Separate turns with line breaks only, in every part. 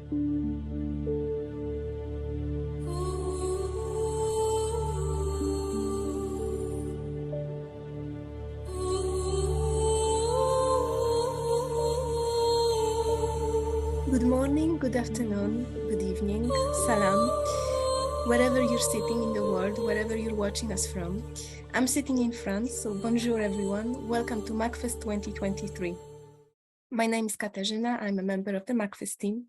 Good morning, good afternoon, good evening, salam, wherever you're sitting in the world, wherever you're watching us from. I'm sitting in France, so bonjour everyone. Welcome to MACFEST 2023. My name is Katarzyna. I'm a member of the MACFEST team.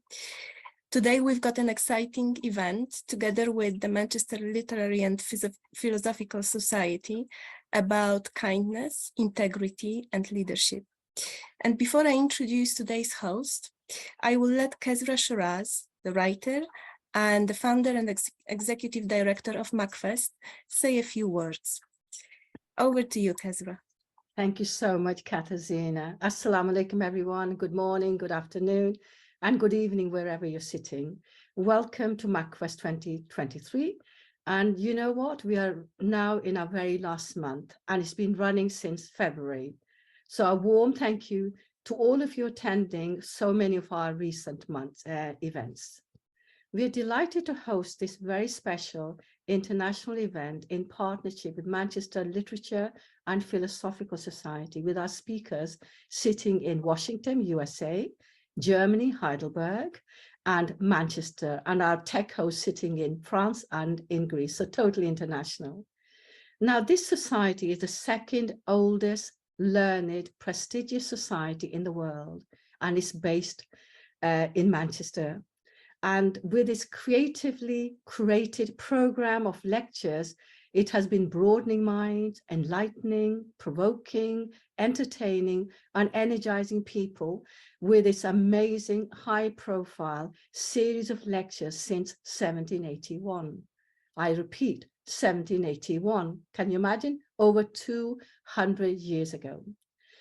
Today we've got an exciting event together with the Manchester Literary and Philosophical Society about kindness, integrity, and leadership. And before I introduce today's host, I will let Kezra Shiraz, the writer and the founder and executive director of MACFEST, say a few words. Over to you, Kezra.
Thank you so much, Katarzyna. Assalamu alaikum, everyone. Good morning, good afternoon, and good evening, wherever you're sitting. Welcome to MACFEST 2023. And you know what? We are now in our very last month, and it's been running since February. So a warm thank you to all of you attending so many of our recent months events. We are delighted to host this very special international event in partnership with Manchester Literature and Philosophical Society, with our speakers sitting in Washington, USA, Germany, Heidelberg, and Manchester, and our tech host sitting in France and in Greece, so totally international. Now, this society is the second oldest learned, prestigious society in the world, and is based in Manchester. And with its creatively curated program of lectures, it has been broadening minds, enlightening, provoking, entertaining, and energizing people with its amazing high-profile series of lectures since 1781. I repeat, 1781. Can you imagine? Over 200 years ago.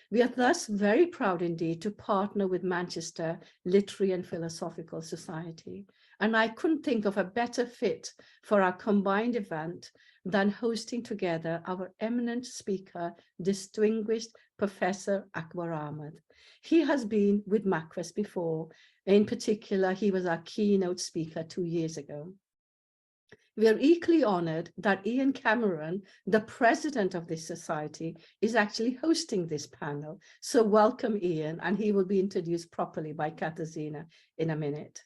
We are thus very proud indeed to partner with Manchester Literary and Philosophical Society. And I couldn't think of a better fit for our combined event than hosting together our eminent speaker, distinguished Professor Akbar Ahmed. He has been with MACFEST before. In particular, he was our keynote speaker 2 years ago. We are equally honored that Ian Cameron, the president of this society, is actually hosting this panel. So welcome, Ian, and he will be introduced properly by Katarzyna in a minute.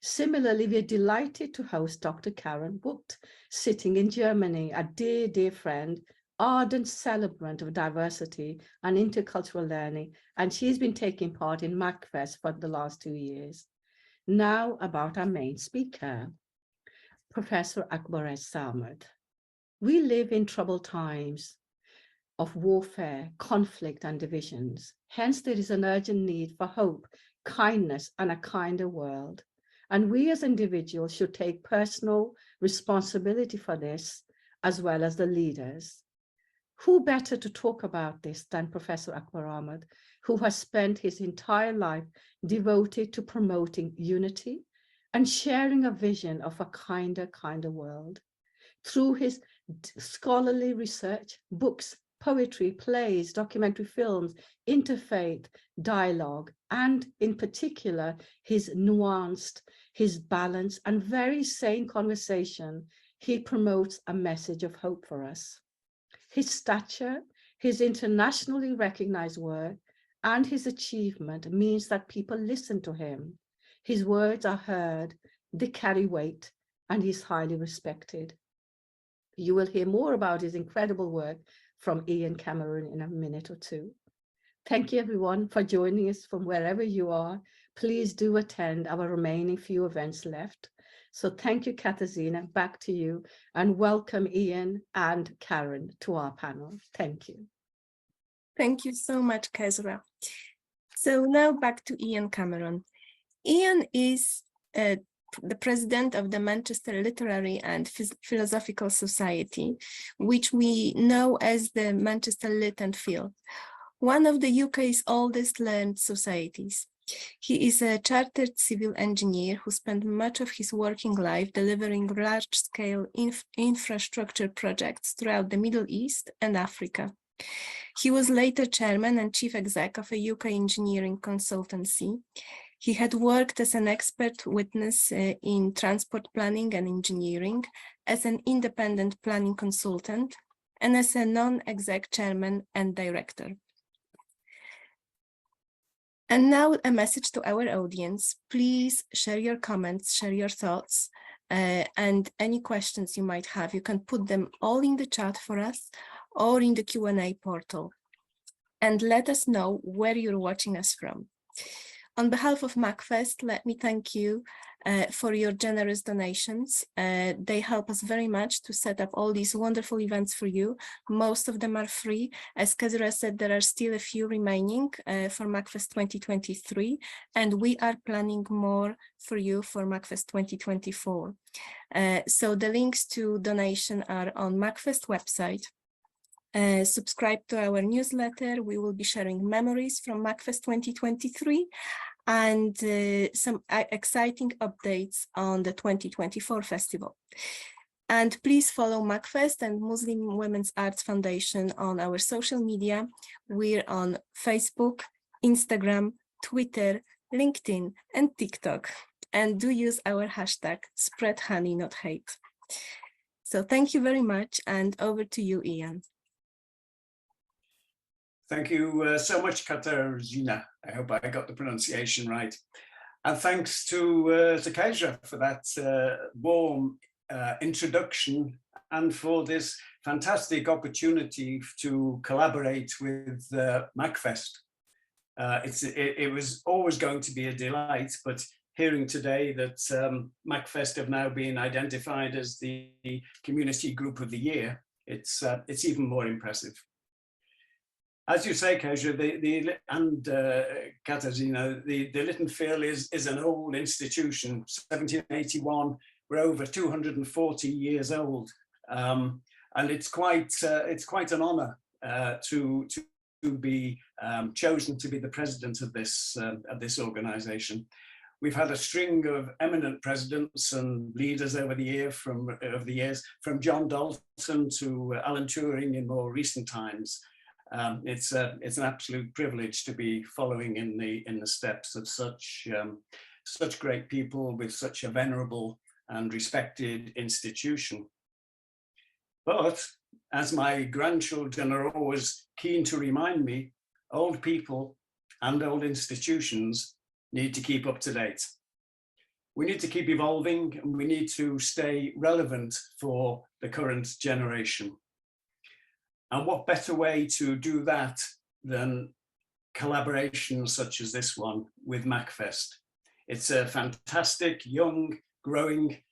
Similarly, we're delighted to host Dr. Karen Bucht, sitting in Germany, a dear, dear friend, ardent celebrant of diversity and intercultural learning, and she's been taking part in MACFEST for the last 2 years. Now about our main speaker, Professor Akbar Ahmed. We live in troubled times of warfare, conflict, and divisions. Hence, there is an urgent need for hope, kindness, and a kinder world. And we as individuals should take personal responsibility for this, as well as the leaders. Who better to talk about this than Professor Akbar Ahmed, who has spent his entire life devoted to promoting unity and sharing a vision of a kinder world. Through his scholarly research, books, poetry, plays, documentary films, interfaith dialogue, and in particular, his nuanced, his balanced, and very sane conversation, he promotes a message of hope for us. His stature, his internationally recognized work, and his achievement means that people listen to him. His words are heard, they carry weight, and he's highly respected. You will hear more about his incredible work from Ian Cameron in a minute or two. Thank you, everyone, for joining us from wherever you are. Please do attend our remaining few events left. So thank you, Katarzyna, back to you, and welcome Ian and Karen to our panel. Thank you.
Thank you so much, Kezra. So now back to Ian Cameron. Ian is the president of the Manchester Literary and Philosophical Society, which we know as the Manchester Lit and Phil, one of the UK's oldest learned societies. He is a chartered civil engineer who spent much of his working life delivering large-scale infrastructure projects throughout the Middle East and Africa. He was later chairman and chief exec of a UK engineering consultancy. He had worked as an expert witness in transport planning and engineering, as an independent planning consultant, and as a non-exec chairman and director. And now a message to our audience. Please share your comments, share your thoughts, and any questions you might have. You can put them all in the chat for us or in the Q&A portal. And let us know where you're watching us from. On behalf of MACFEST, let me thank you for your generous donations. They help us very much to set up all these wonderful events for you. Most of them are free. As Kezra said, there are still a few remaining for MACFEST 2023, and we are planning more for you for MACFEST 2024. So the links to donation are on MACFEST website. Subscribe to our newsletter. We will be sharing memories from MACFEST 2023 and some exciting updates on the 2024 festival. And please follow MACFEST and Muslim Women's Arts Foundation on our social media. We're on Facebook, Instagram, Twitter, LinkedIn, and TikTok. And do use our hashtag #SpreadHoney, So thank you very much, and over to you, Ian.
Thank you so much, Katarzyna. I hope I got the pronunciation right. And thanks to Kezra for that warm introduction and for this fantastic opportunity to collaborate with MACFEST. It was always going to be a delight, but hearing today that MACFEST have now been identified as the Community Group of the Year, it's even more impressive. As you say, Kezra, and Katarzyna, the Lit Phil is an old institution, 1781. We're over 240 years old, and it's quite an honour to be chosen to be the president of this organisation. We've had a string of eminent presidents and leaders over the years, from John Dalton to Alan Turing in more recent times. It's an absolute privilege to be following in the steps of such great people with such a venerable and respected institution. But as my grandchildren are always keen to remind me, old people and old institutions need to keep up to date. We need to keep evolving, and we need to stay relevant for the current generation. And what better way to do that than collaborations such as this one with MACFEST? It's a fantastic, young, growing,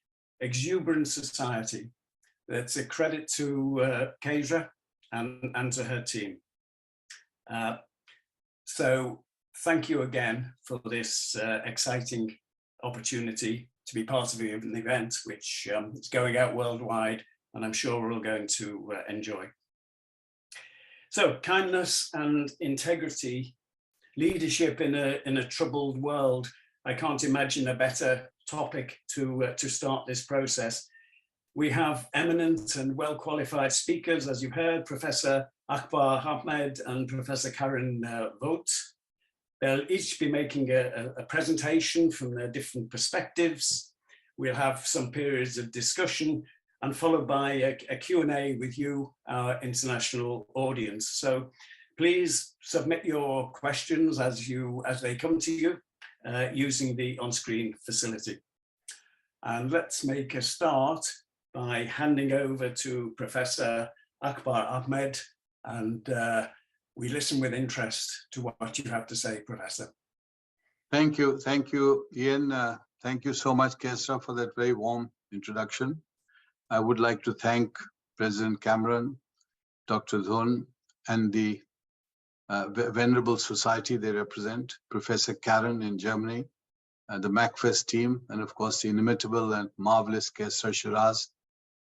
exuberant society. That's a credit to Kezra and to her team. So thank you again for this exciting opportunity to be part of an event which is going out worldwide, and I'm sure we're all going to enjoy. So, kindness and integrity, leadership in a troubled world. I can't imagine a better topic to start this process. We have eminent and well-qualified speakers, as you've heard, Professor Akbar Ahmed and Professor Karen Vogt. They'll each be making a presentation from their different perspectives. We'll have some periods of discussion, and followed by a Q&A with you, our international audience. So please submit your questions as they come to you using the on-screen facility. And let's make a start by handing over to Professor Akbar Ahmed, and we listen with interest to what you have to say, Professor.
Thank you, Ian. Thank you so much, Kezra, for that very warm introduction. I would like to thank President Cameron, Dr. Khaldun, and the venerable society they represent, Professor Karen in Germany, the MACFEST team, and of course the inimitable and marvelous Kezra Shiraz,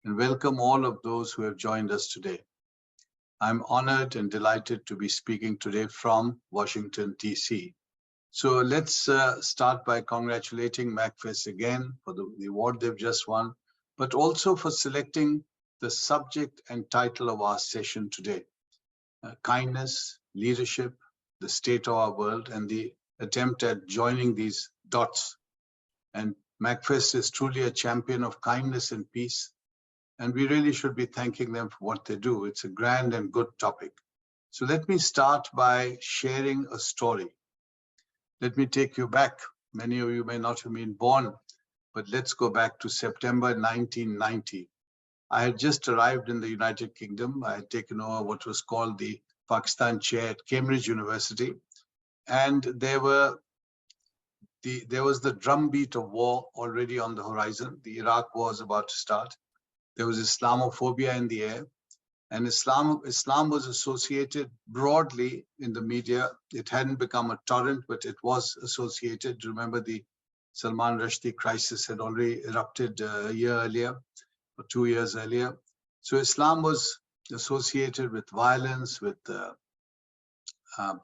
and welcome all of those who have joined us today. I'm honored and delighted to be speaking today from Washington, DC. So let's start by congratulating MACFEST again for the award they've just won, but also for selecting the subject and title of our session today, kindness, leadership, the state of our world, and the attempt at joining these dots. And MACFEST is truly a champion of kindness and peace. And we really should be thanking them for what they do. It's a grand and good topic. So let me start by sharing a story. Let me take you back. Many of you may not have been born, but let's go back to September 1990. I had just arrived in the United Kingdom. I had taken over what was called the Pakistan chair at Cambridge University. And there was the drumbeat of war already on the horizon. The Iraq war was about to start. There was Islamophobia in the air. And Islam was associated broadly in the media. It hadn't become a torrent, but it was associated. Remember, the Salman Rushdie crisis had already erupted a year earlier, or 2 years earlier. So Islam was associated with violence, with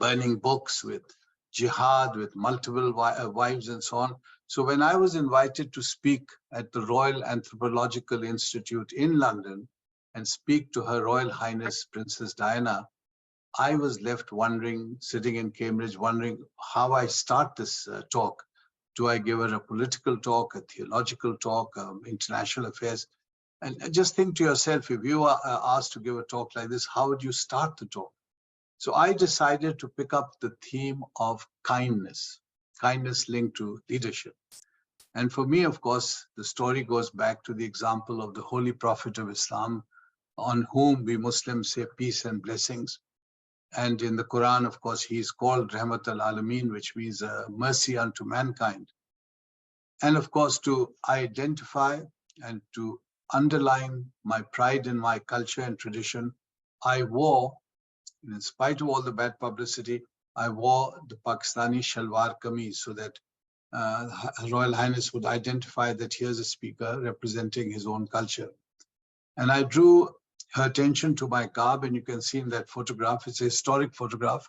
burning books, with jihad, with multiple wives and so on. So when I was invited to speak at the Royal Anthropological Institute in London and speak to Her Royal Highness Princess Diana, I was left wondering, sitting in Cambridge, wondering how I start this talk. Do I give her a political talk, a theological talk, international affairs? And just think to yourself, if you are asked to give a talk like this, how would you start the talk? So I decided to pick up the theme of kindness linked to leadership. And for me, of course, the story goes back to the example of the Holy Prophet of Islam, on whom we Muslims say peace and blessings. And in the Quran, of course, he is called Rahmat al-Alameen, which means mercy unto mankind. And of course, to identify and to underline my pride in my culture and tradition, I wore, in spite of all the bad publicity, I wore the Pakistani shalwar kameez so that Her Royal Highness would identify that here's a speaker representing his own culture. And I drew her attention to my garb, and you can see in that photograph, it's a historic photograph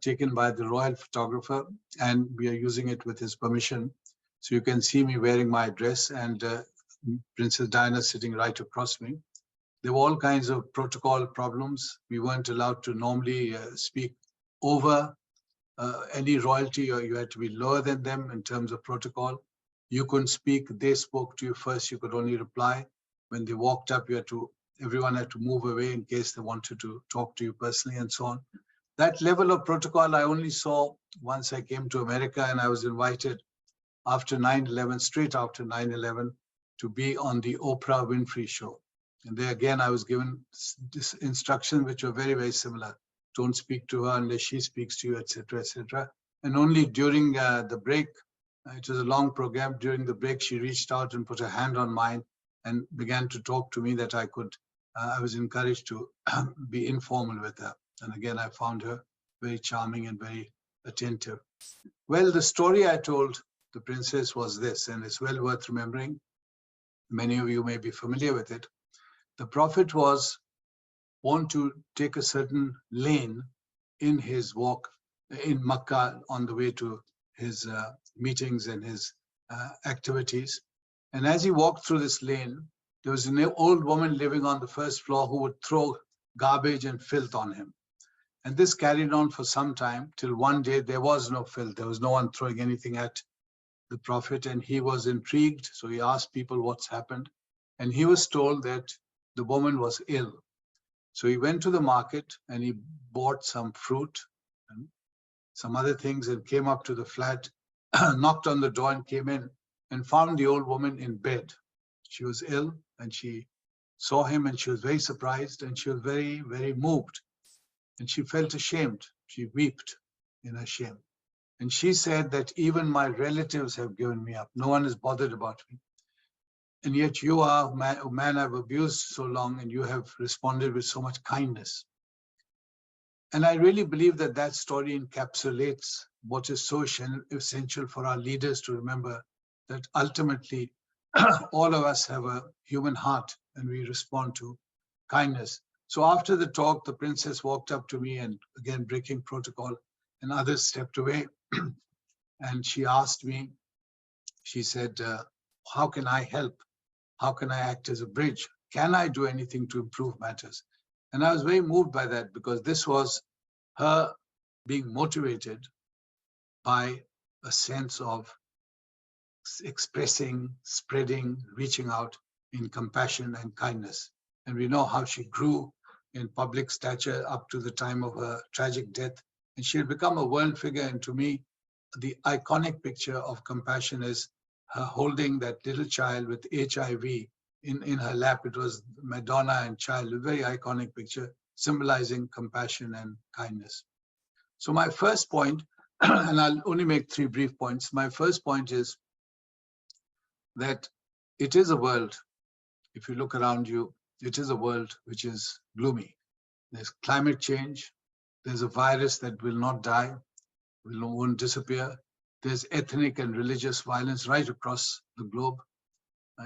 taken by the royal photographer, and we are using it with his permission. So you can see me wearing my dress and Princess Diana sitting right across me. There were all kinds of protocol problems. We weren't allowed to normally speak over any royalty, or you had to be lower than them in terms of protocol. You couldn't speak, they spoke to you first, you could only reply. When they walked up, everyone had to move away in case they wanted to talk to you personally and so on. That level of protocol I only saw once I came to America, and I was invited after 9/11, straight after 9/11, to be on the Oprah Winfrey show. And there again, I was given instructions which were very, very similar. Don't speak to her unless she speaks to you, etc., etc. And only during the break, it was a long program, during the break, she reached out and put her hand on mine and began to talk to me that I was encouraged to be informal with her. And again, I found her very charming and very attentive. Well, the story I told the princess was this, and it's well worth remembering. Many of you may be familiar with it. The Prophet was want to take a certain lane in his walk in Makkah on the way to his meetings and his activities. And as he walked through this lane, there was an old woman living on the first floor who would throw garbage and filth on him. And this carried on for some time, till one day there was no filth. There was no one throwing anything at the Prophet, and he was intrigued. So he asked people what's happened. And he was told that the woman was ill. So he went to the market and he bought some fruit and some other things and came up to the flat, knocked on the door and came in and found the old woman in bed. She was ill, and she saw him and she was very surprised, and she was very, very moved. And she felt ashamed. She wept in her shame. And she said that even my relatives have given me up. No one is bothered about me. And yet you are a man I've abused so long, and you have responded with so much kindness. And I really believe that that story encapsulates what is so essential for our leaders to remember, that ultimately all of us have a human heart and we respond to kindness. So after the talk, the princess walked up to me, and again, breaking protocol, and others stepped away. And she asked me, she said, how can I help? How can I act as a bridge? Can I do anything to improve matters? And I was very moved by that, because this was her being motivated by a sense of expressing, spreading, reaching out in compassion and kindness. And we know how she grew in public stature up to the time of her tragic death. And she had become a world figure. And to me, the iconic picture of compassion is her holding that little child with HIV in her lap. It was Madonna and child, a very iconic picture symbolizing compassion and kindness. So my first point, and I'll only make 3 brief points. My first point is that it is a world, if you look around you, it is a world which is gloomy. There's climate change. There's a virus that will not die, won't disappear. There's ethnic and religious violence right across the globe.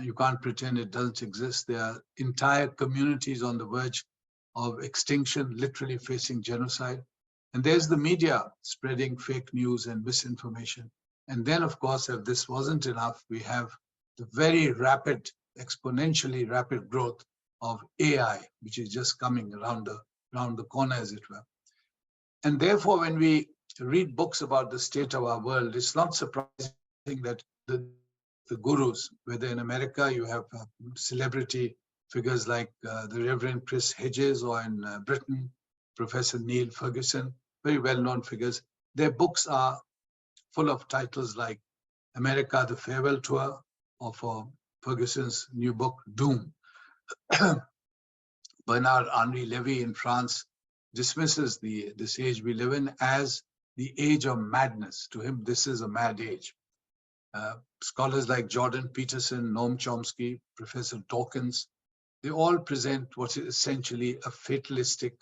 You can't pretend it doesn't exist. There are entire communities on the verge of extinction, literally facing genocide. And there's the media spreading fake news and misinformation. And then, of course, if this wasn't enough, we have the very rapid, exponentially rapid growth of AI, which is just coming around the corner, as it were. And therefore, when we read books about the state of our world, it's not surprising that the gurus, whether in America you have celebrity figures like the Reverend Chris Hedges, or in Britain, Professor Neil Ferguson, very well-known figures, their books are full of titles like America, the Farewell Tour, or for Ferguson's new book, Doom. Bernard-Henri Lévy in France dismisses this age we live in as the age of madness. To him, this is a mad age. Scholars like Jordan Peterson, Noam Chomsky, Professor Dawkins, they all present what is essentially a fatalistic,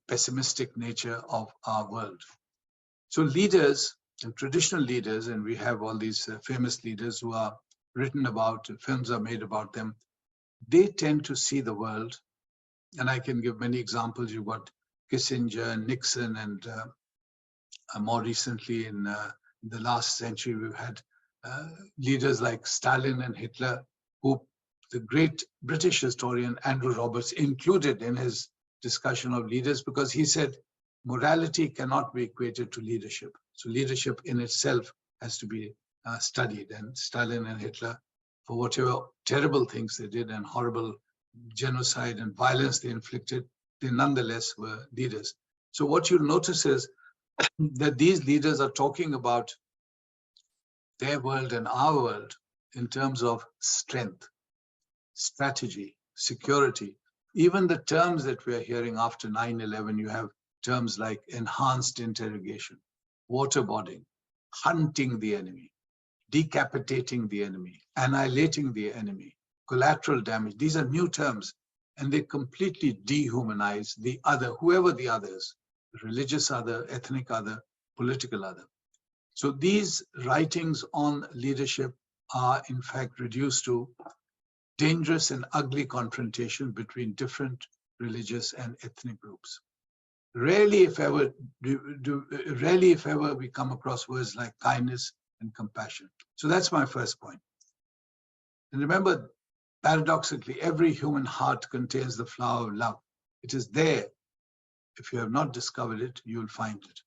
pessimistic nature of our world. So leaders and traditional leaders, and we have all these famous leaders who are written about, films are made about them, they tend to see the world, and I can give many examples. You've got Kissinger, Nixon, and more recently in the last century, we've had leaders like Stalin and Hitler, who the great British historian Andrew Roberts included in his discussion of leaders, because he said morality cannot be equated to leadership. So leadership in itself has to be studied. And Stalin and Hitler, for whatever terrible things they did and horrible genocide and violence they inflicted, they nonetheless were leaders. So what you'll notice is that these leaders are talking about their world and our world in terms of strength, strategy, security. Even the terms that we are hearing after 9/11, you have terms like enhanced interrogation, waterboarding, hunting the enemy, decapitating the enemy, annihilating the enemy, collateral damage. These are new terms, and they completely dehumanize the other, whoever the others, religious other, ethnic other, political other. So these writings on leadership are in fact reduced to dangerous and ugly confrontation between different religious and ethnic groups. Rarely, if ever, we come across words like kindness and compassion. So that's my first point. And remember, paradoxically, every human heart contains the flower of love. It is there. If you have not discovered it, you will find it.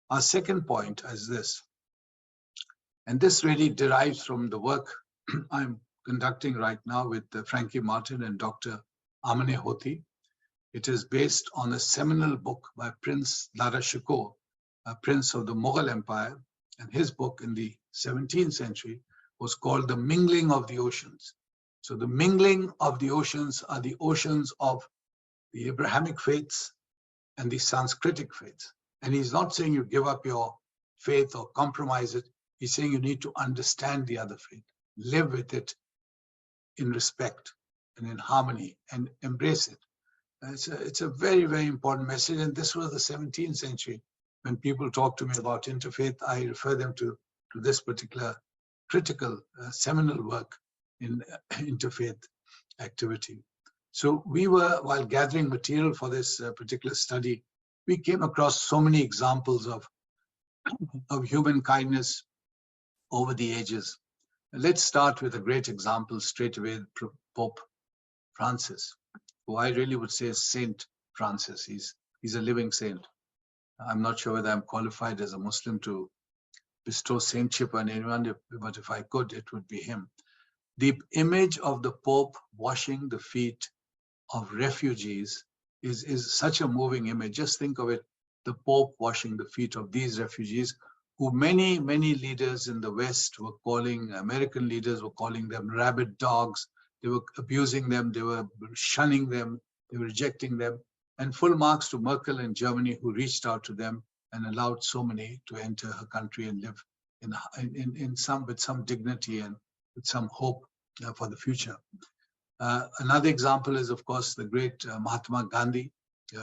Our second point is this, and this really derives from the work I'm conducting right now with Frankie Martin and Dr. Amane Hoti. It is based on a seminal book by Prince Dara Shikoh, a prince of the Mughal Empire, and his book in the 17th century was called The Mingling of the Oceans. So the mingling of the oceans are the oceans of the Abrahamic faiths and the Sanskritic faiths. And he's not saying you give up your faith or compromise it. He's saying you need to understand the other faith, live with it in respect and in harmony, and embrace it. It's a very, very important message. And this was the 17th century. When people talk to me about interfaith, I refer them to this particular critical seminal work in interfaith activity. So we were, while gathering material for this particular study, we came across so many examples of human kindness over the ages. Let's start with a great example straight away, Pope Francis, who I really would say is Saint Francis. He's a living saint. I'm not sure whether I'm qualified as a Muslim to bestow saintship on anyone, but if I could, it would be him. The image of the Pope washing the feet of refugees is such a moving image. Just think of it, the Pope washing the feet of these refugees, who many leaders in the West were calling, American leaders were calling them rabid dogs. They were abusing them, they were shunning them, they were rejecting them. And full marks to Merkel in Germany, who reached out to them and allowed so many to enter her country and live with some dignity and with some hope for the future. Another example is, of course, the great Mahatma Gandhi.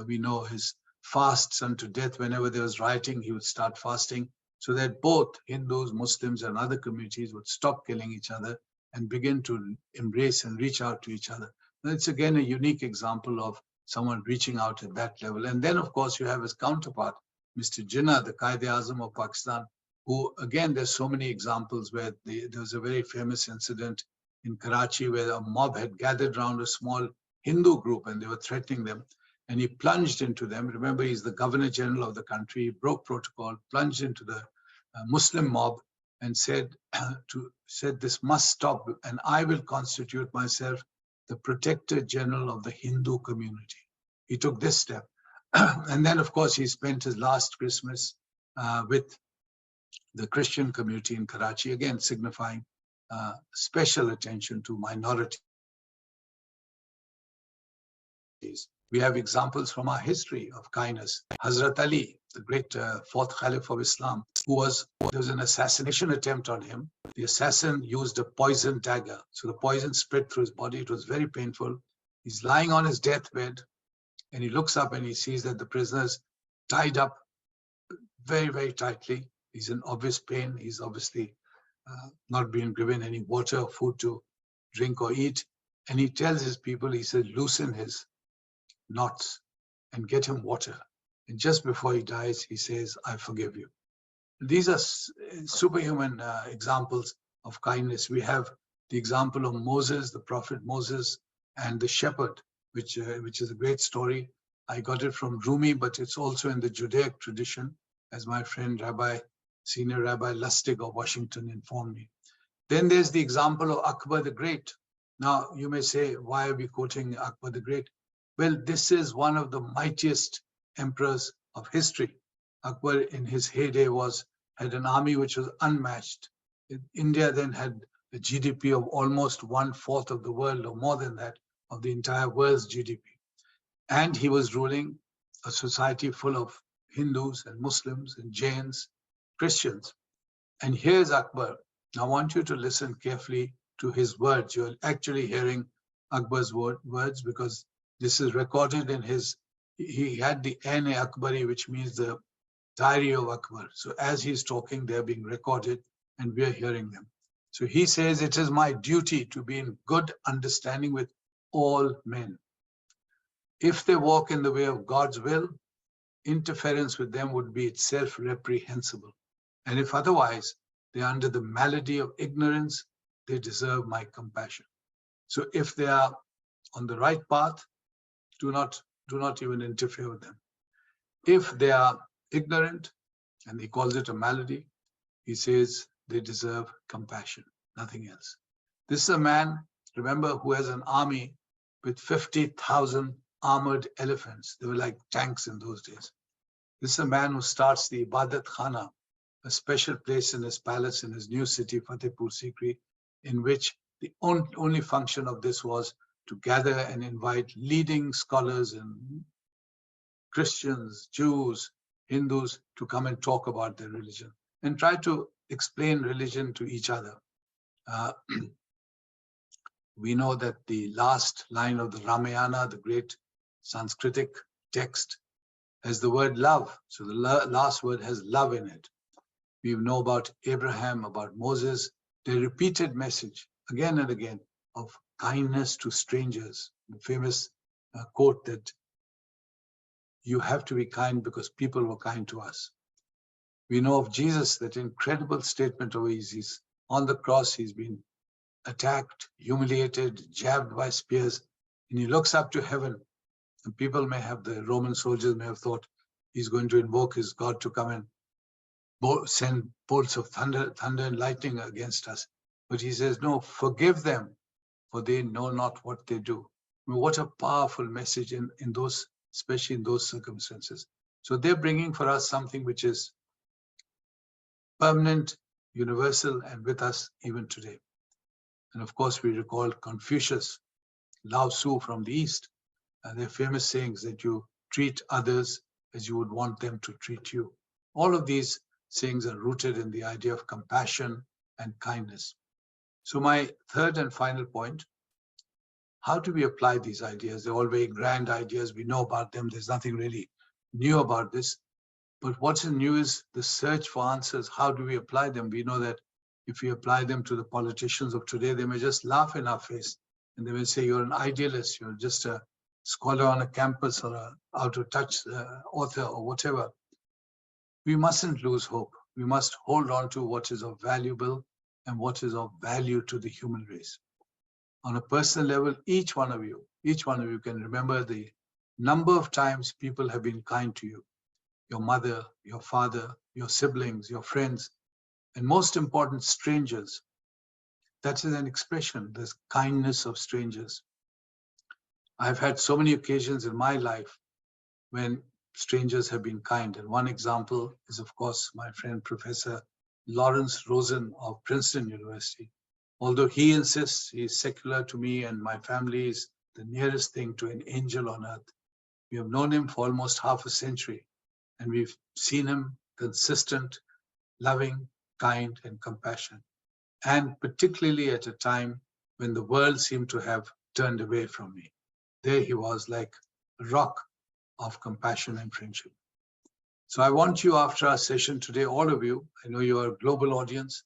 We know his fasts unto death. Whenever there was rioting, he would start fasting so that both Hindus, Muslims, and other communities would stop killing each other and begin to embrace and reach out to each other. And it's again a unique example of someone reaching out at that level. And then, of course, you have his counterpart, Mr. Jinnah, the Quaid-e-Azam of Pakistan, who, again, there's so many examples where there was a very famous incident in Karachi where a mob had gathered around a small Hindu group and they were threatening them. And he plunged into them. Remember, he's the Governor General of the country. He broke protocol, plunged into the Muslim mob and said, this must stop, and I will constitute myself the Protector General of the Hindu community. He took this step. And then, of course, he spent his last Christmas with the Christian community in Karachi, again signifying special attention to minorities. We have examples from our history of kindness. Hazrat Ali, the great fourth Caliph of Islam, there was an assassination attempt on him. The assassin used a poison dagger. So the poison spread through his body. It was very painful. He's lying on his deathbed and he looks up and he sees that the prisoner's tied up very tightly. He's in obvious pain. He's obviously not being given any water or food to drink or eat. And he tells his people, he says, loosen his knots and get him water. And just before he dies, he says, I forgive you. These are superhuman examples of kindness. We have the example of Moses, the prophet Moses, and the shepherd, which is a great story. I got it from Rumi, but it's also in the Judaic tradition, as my friend Senior Rabbi Lustig of Washington informed me. Then there's the example of Akbar the Great. Now, you may say, why are we quoting Akbar the Great? Well, this is one of the mightiest emperors of history. Akbar, in his heyday, had an army which was unmatched. India then had a GDP of almost 1/4 of the world, or more than that, of the entire world's GDP. And he was ruling a society full of Hindus and Muslims and Jains, Christians. And here's Akbar. Now, I want you to listen carefully to his words. You're actually hearing Akbar's words because this is recorded in he had the N-e-Akbari, which means the diary of Akbar. So as he's talking, they're being recorded and we're hearing them. So he says, it is my duty to be in good understanding with all men. If they walk in the way of God's will, interference with them would be itself reprehensible. And if otherwise, they are under the malady of ignorance, they deserve my compassion. So if they are on the right path, do not even interfere with them. If they are ignorant, and he calls it a malady, he says they deserve compassion, nothing else. This is a man, remember, who has an army with 50,000 armored elephants. They were like tanks in those days. This is a man who starts the Ibadat Khana, a special place in his palace in his new city, Fatehpur Sikri, in which the only function of this was to gather and invite leading scholars and Christians, Jews, Hindus to come and talk about their religion and try to explain religion to each other. We know that the last line of the Ramayana, the great Sanskritic text, has the word love. So the last word has love in it. We know about Abraham, about Moses, their repeated message again and again of kindness to strangers. The famous quote that you have to be kind because people were kind to us. We know of Jesus, that incredible statement of he's on the cross, he's been attacked, humiliated, jabbed by spears, and he looks up to heaven. And people the Roman soldiers may have thought he's going to invoke his God to come and send bolts of thunder and lightning against us. But he says, no, forgive them, for they know not what they do. I mean, what a powerful message in those, especially in those circumstances. So they're bringing for us something which is permanent, universal, and with us even today. And of course, we recall Confucius, Lao Tzu from the East, and their famous sayings that you treat others as you would want them to treat you. All of these sayings are rooted in the idea of compassion and kindness. So my third and final point, how do we apply these ideas? They're all very grand ideas. We know about them. There's nothing really new about this. But what's new is the search for answers. How do we apply them? We know that if we apply them to the politicians of today, they may just laugh in our face and they may say, you're an idealist, you're just a scholar on a campus or a out of touch author or whatever. We mustn't lose hope. We must hold on to what is of valuable and what is of value to the human race. On a personal level, each one of you can remember the number of times people have been kind to you. Your mother, your father, your siblings, your friends, and most important, strangers. That is an expression, this kindness of strangers. I've had so many occasions in my life when strangers have been kind. And one example is, of course, my friend, Professor Lawrence Rosen of Princeton University. Although he insists he's secular to me and my family is the nearest thing to an angel on earth. We have known him for almost half a century, and we've seen him consistent, loving, kind, and compassionate. And particularly at a time when the world seemed to have turned away from me. There he was, like a rock of compassion and friendship. So I want you, after our session today, all of you, I know you are a global audience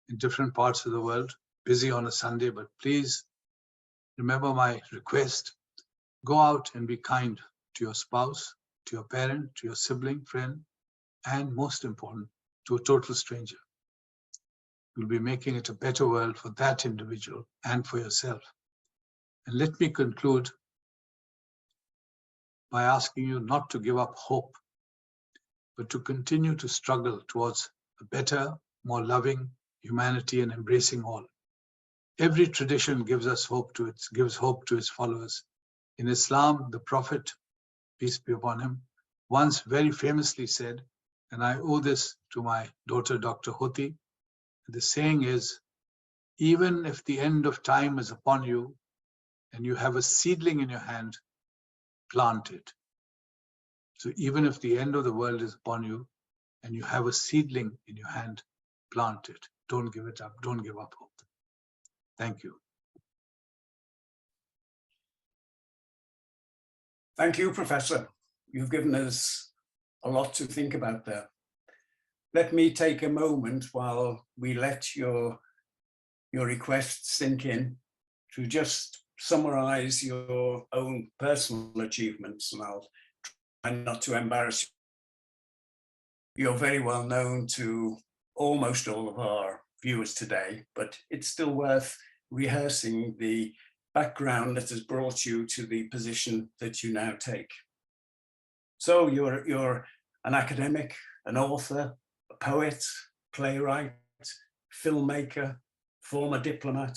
in different parts of the world, busy on a Sunday, but please remember my request. Go out and be kind to your spouse, to your parent, to your sibling, friend, and most important, to a total stranger. You'll be making it a better world for that individual and for yourself. And let me conclude by asking you not to give up hope, but to continue to struggle towards a better, more loving humanity and embracing all. Every tradition gives hope to its followers. In Islam, the Prophet, peace be upon him, once very famously said, and I owe this to my daughter, Dr. Hoti, the saying is, even if the end of time is upon you and you have a seedling in your hand, plant it. So even if the end of the world is upon you and you have a seedling in your hand, plant it. Don't give it up. Don't give up hope. Thank you.
Thank you, Professor. You've given us a lot to think about there. Let me take a moment while we let your request sink in to just summarize your own personal achievements, and I'll try not to embarrass you. You're very well known to almost all of our viewers today, but it's still worth rehearsing the background that has brought you to the position that you now take. So you're an academic, an author, a poet, playwright, filmmaker, former diplomat.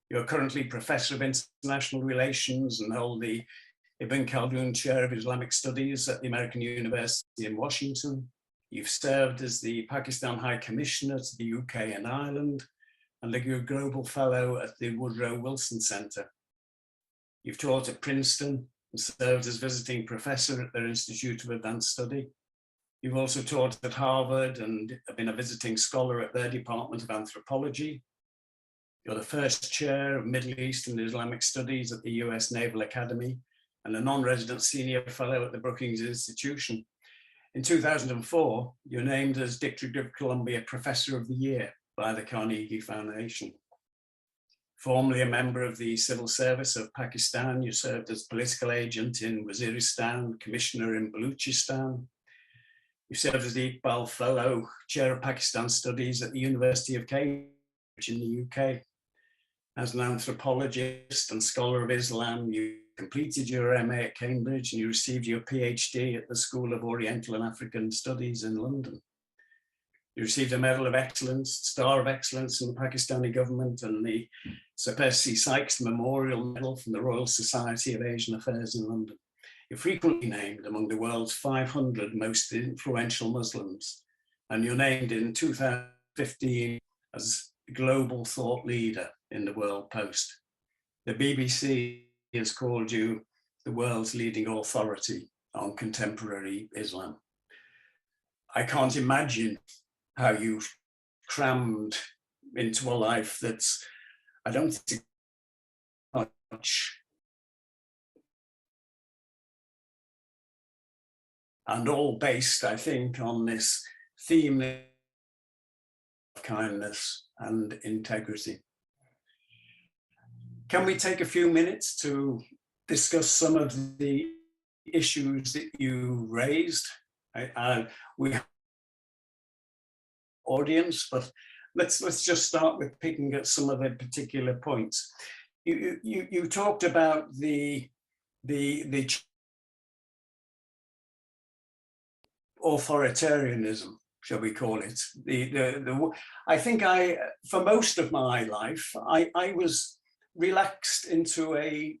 You're currently Professor of International Relations and hold the Ibn Khaldun Chair of Islamic Studies at the American University in Washington. You've served as the Pakistan High Commissioner to the UK and Ireland, and a Global Fellow at the Woodrow Wilson Center. You've taught at Princeton and served as visiting professor at their Institute of Advanced Study. You've also taught at Harvard and have been a visiting scholar at their Department of Anthropology. You're the first chair of Middle East and Islamic Studies at the US Naval Academy and a non-resident senior fellow at the Brookings Institution. In 2004, you're named as District of Columbia Professor of the Year by the Carnegie Foundation. Formerly a member of the Civil Service of Pakistan, you served as political agent in Waziristan, commissioner in Baluchistan. You served as the Iqbal Fellow, Chair of Pakistan Studies at the University of Cambridge in the UK. As an anthropologist and scholar of Islam, you completed your MA at Cambridge and you received your PhD at the School of Oriental and African Studies in London. He received a Medal of Excellence, Star of Excellence from the Pakistani government, and the Sir Percy Sykes Memorial Medal from the Royal Society of Asian Affairs in London. You're frequently named among the world's 500 most influential Muslims, and you're named in 2015 as Global Thought Leader in the World Post. The BBC has called you the world's leading authority on contemporary Islam. I can't imagine how you've crammed into a life that's, I don't think much, and all based, I think, on this theme of kindness and integrity. Can we take a few minutes to discuss some of the issues that you raised? We have audience, but let's just start with picking at some of the particular points. You talked about the authoritarianism, shall we call it? I think for most of my life, I was relaxed into a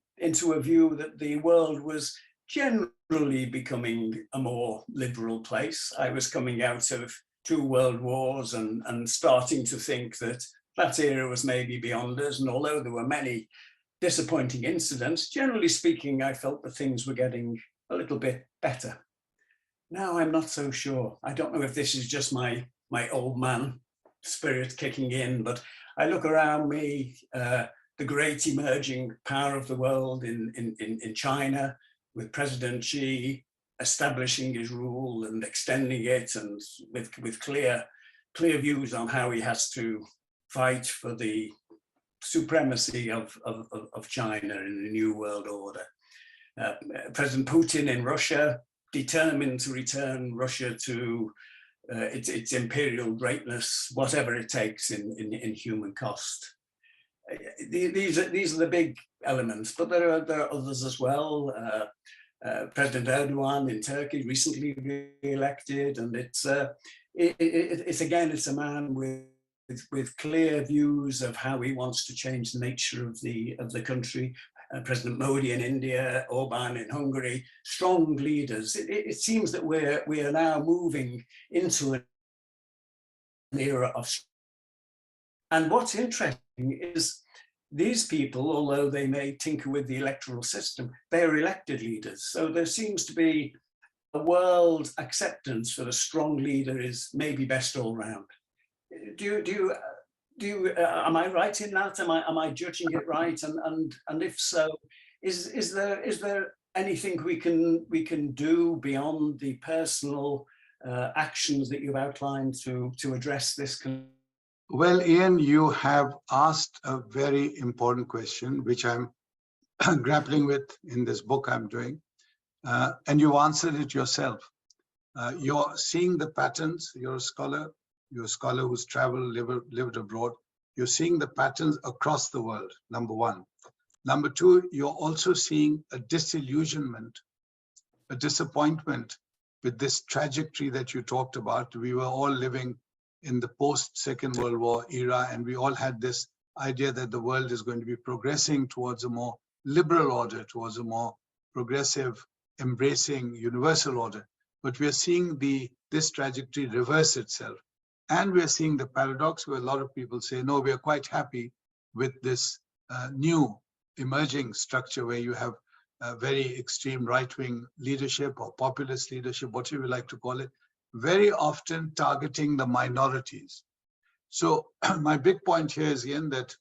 view that the world was generally becoming a more liberal place. I was coming out of 2 world wars and starting to think that era was maybe beyond us. And although there were many disappointing incidents, generally speaking, I felt that things were getting a little bit better. Now I'm not so sure. I don't know if this is just my old man spirit kicking in, but I look around me, the great emerging power of the world in China, with President Xi establishing his rule and extending it, and with clear views on how he has to fight for the supremacy of China in the new world order. President Putin in Russia, determined to return Russia to its imperial greatness, whatever it takes in human cost. These are the big elements, but there are others as well. President Erdogan in Turkey, recently re-elected, and it's a man with clear views of how he wants to change the nature of the country. President Modi in India, Orban in Hungary, strong leaders. It seems that we are now moving into an era of. And what's interesting is these people, although they may tinker with the electoral system, they are elected leaders. So there seems to be a world acceptance for a strong leader is maybe best all round. Am I right in that? Am I judging it right? And if so, is there anything we can do beyond the personal actions that you've outlined to address this?
Well, Ian, you have asked a very important question, which I'm grappling with in this book I'm doing, and you answered it yourself. You're seeing the patterns. You're a scholar who's traveled, lived abroad. You're seeing the patterns across the world, number one. Number two, you're also seeing a disillusionment, a disappointment with this trajectory that you talked about. We were all living in the post-Second World War era, and we all had this idea that the world is going to be progressing towards a more liberal order, towards a more progressive, embracing universal order. But we are seeing this trajectory reverse itself. And we are seeing the paradox where a lot of people say, no, we are quite happy with this new emerging structure where you have very extreme right-wing leadership or populist leadership, whatever you like to call it, very often targeting the minorities. So my big point here is, Ian, that,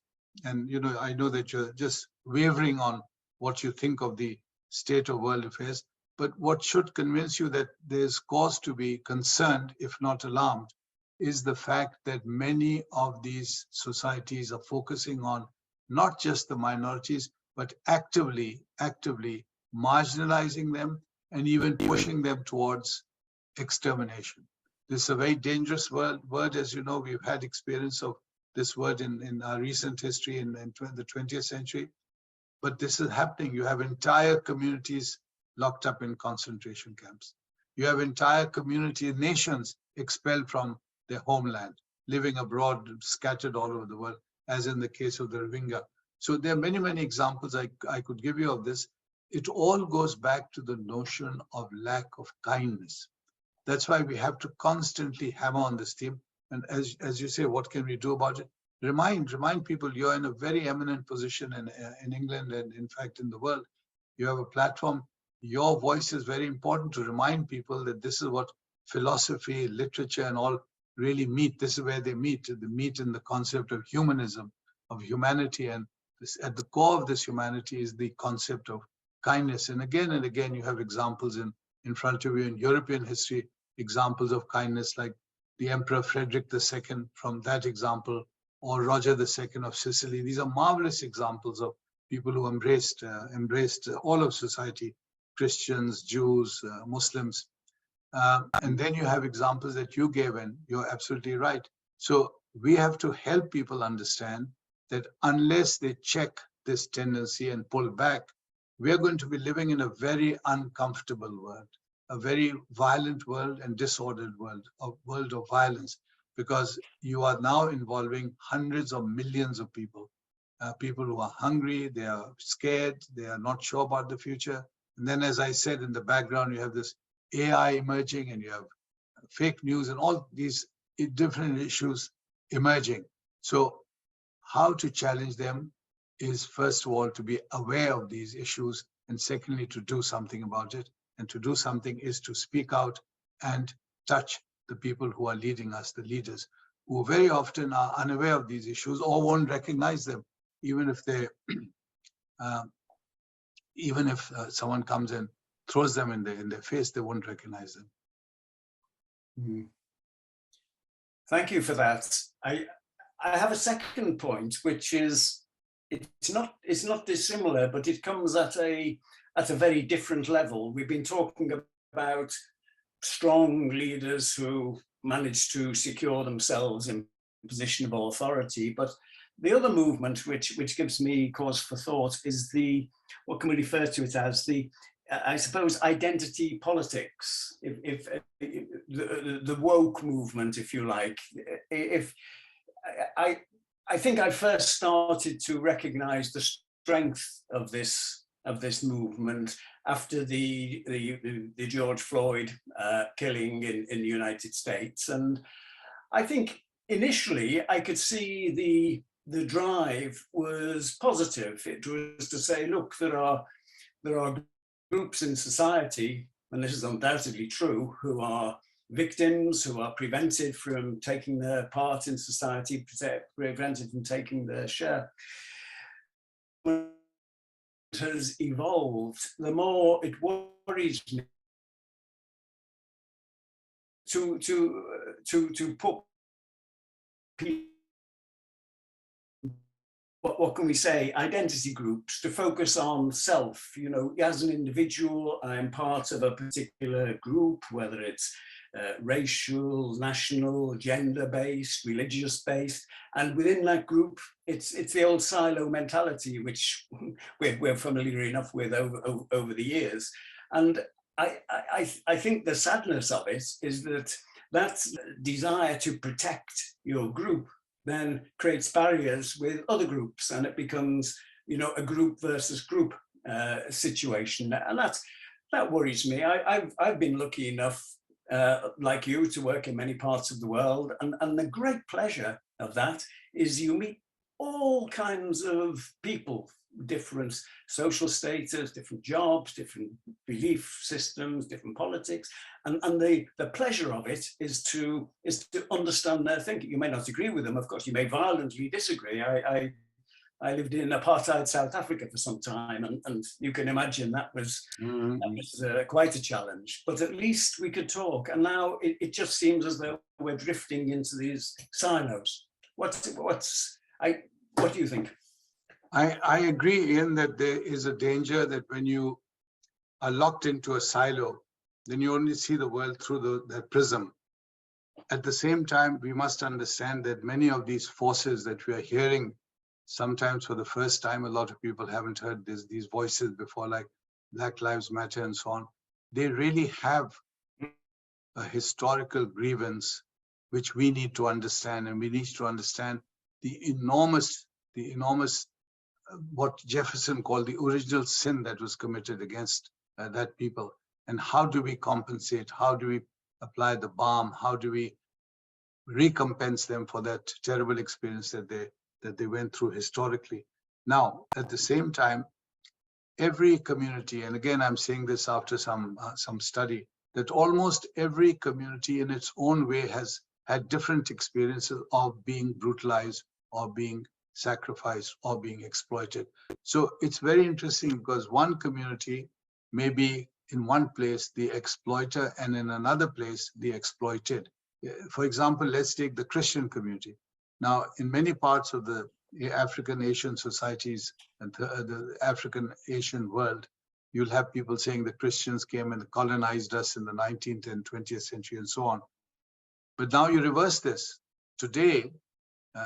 and I know that you're just wavering on what you think of the state of world affairs, but what should convince you that there's cause to be concerned, if not alarmed, is the fact that many of these societies are focusing on not just the minorities, but actively marginalizing them and even pushing them towards extermination. This is a very dangerous word, as you know. We've had experience of this word in our recent history in the 20th century, but this is happening. You have entire communities locked up in concentration camps. You have entire nations expelled from their homeland, living abroad, scattered all over the world, as in the case of the Rohingya. So there are many, many examples I could give you of this. It all goes back to the notion of lack of kindness. That's why we have to constantly hammer on this theme. And as you say, what can we do about it? Remind people you're in a very eminent position in England and in fact in the world. You have a platform. Your voice is very important to remind people that this is what philosophy, literature, and all really meet. This is where they meet. They meet in the concept of humanism, of humanity. And this, at the core of this humanity is the concept of kindness. And again, you have examples in front of you in European history, examples of kindness like the Emperor Frederick II from that example, or Roger II of Sicily. These are marvelous examples of people who embraced all of society, Christians, Jews, Muslims. And then you have examples that you gave, and you're absolutely right. So we have to help people understand that unless they check this tendency and pull back, we are going to be living in a very uncomfortable world, a very violent world and disordered world, a world of violence, because you are now involving hundreds of millions of people, people who are hungry, they are scared, they are not sure about the future. And then, as I said, in the background, you have this AI emerging, and you have fake news and all these different issues emerging. So how to challenge them is, first of all, to be aware of these issues, and secondly, to do something about it. And to do something is to speak out and touch the people who are leading us, the leaders, who very often are unaware of these issues or won't recognize them, even if they, someone comes and throws them in their face, they won't recognize them.
Mm. Thank you for that. I have a second point, which is it's not dissimilar, but it comes at a very different level. We've been talking about strong leaders who manage to secure themselves in a position of authority, but the other movement which gives me cause for thought is what can we refer to it as, I suppose, identity politics, if the woke movement, if you like. I think I first started to recognize the strength of this movement after the George Floyd killing in the United States, and I think initially I could see the drive was positive. It was to say, look, there are groups in society, and this is undoubtedly true, who are victims, who are prevented from taking their part in society, prevented from taking their share. Has evolved, the more it worries me to put people, what can we say, identity groups, to focus on self. You know, as an individual, I'm part of a particular group, whether it's racial, national, gender-based, religious-based, and within that group, it's the old silo mentality, which we're familiar enough with over the years. And I think the sadness of it is that desire to protect your group then creates barriers with other groups, and it becomes, you know, a group versus group situation, and that worries me. I've been lucky enough, like you, to work in many parts of the world, and the great pleasure of that is you meet all kinds of people, different social status, different jobs, different belief systems, different politics, and the pleasure of it is to understand their thinking. You may not agree with them, of course, you may violently disagree. I lived in apartheid South Africa for some time, and you can imagine that was quite a challenge, but at least we could talk. And now it just seems as though we're drifting into these silos. What do you think?
I agree, Ian, that there is a danger that when you are locked into a silo, then you only see the world through that prism. At the same time, we must understand that many of these forces that we are hearing, sometimes for the first time, a lot of people haven't heard these voices before, like Black Lives Matter and so on. They really have a historical grievance which we need to understand, and we need to understand the enormous, what Jefferson called the original sin that was committed against that people. And how do we compensate? How do we apply the balm? How do we recompense them for that terrible experience that they went through historically? Now, at the same time, every community, and again, I'm saying this after some study, that almost every community in its own way has had different experiences of being brutalized or being sacrificed or being exploited. So it's very interesting because one community may be in one place the exploiter and in another place the exploited. For example, let's take the Christian community. Now, in many parts of the African Asian societies and the African Asian world, you'll have people saying the Christians came and colonized us in the 19th and 20th century and so on. But now you reverse this. Today,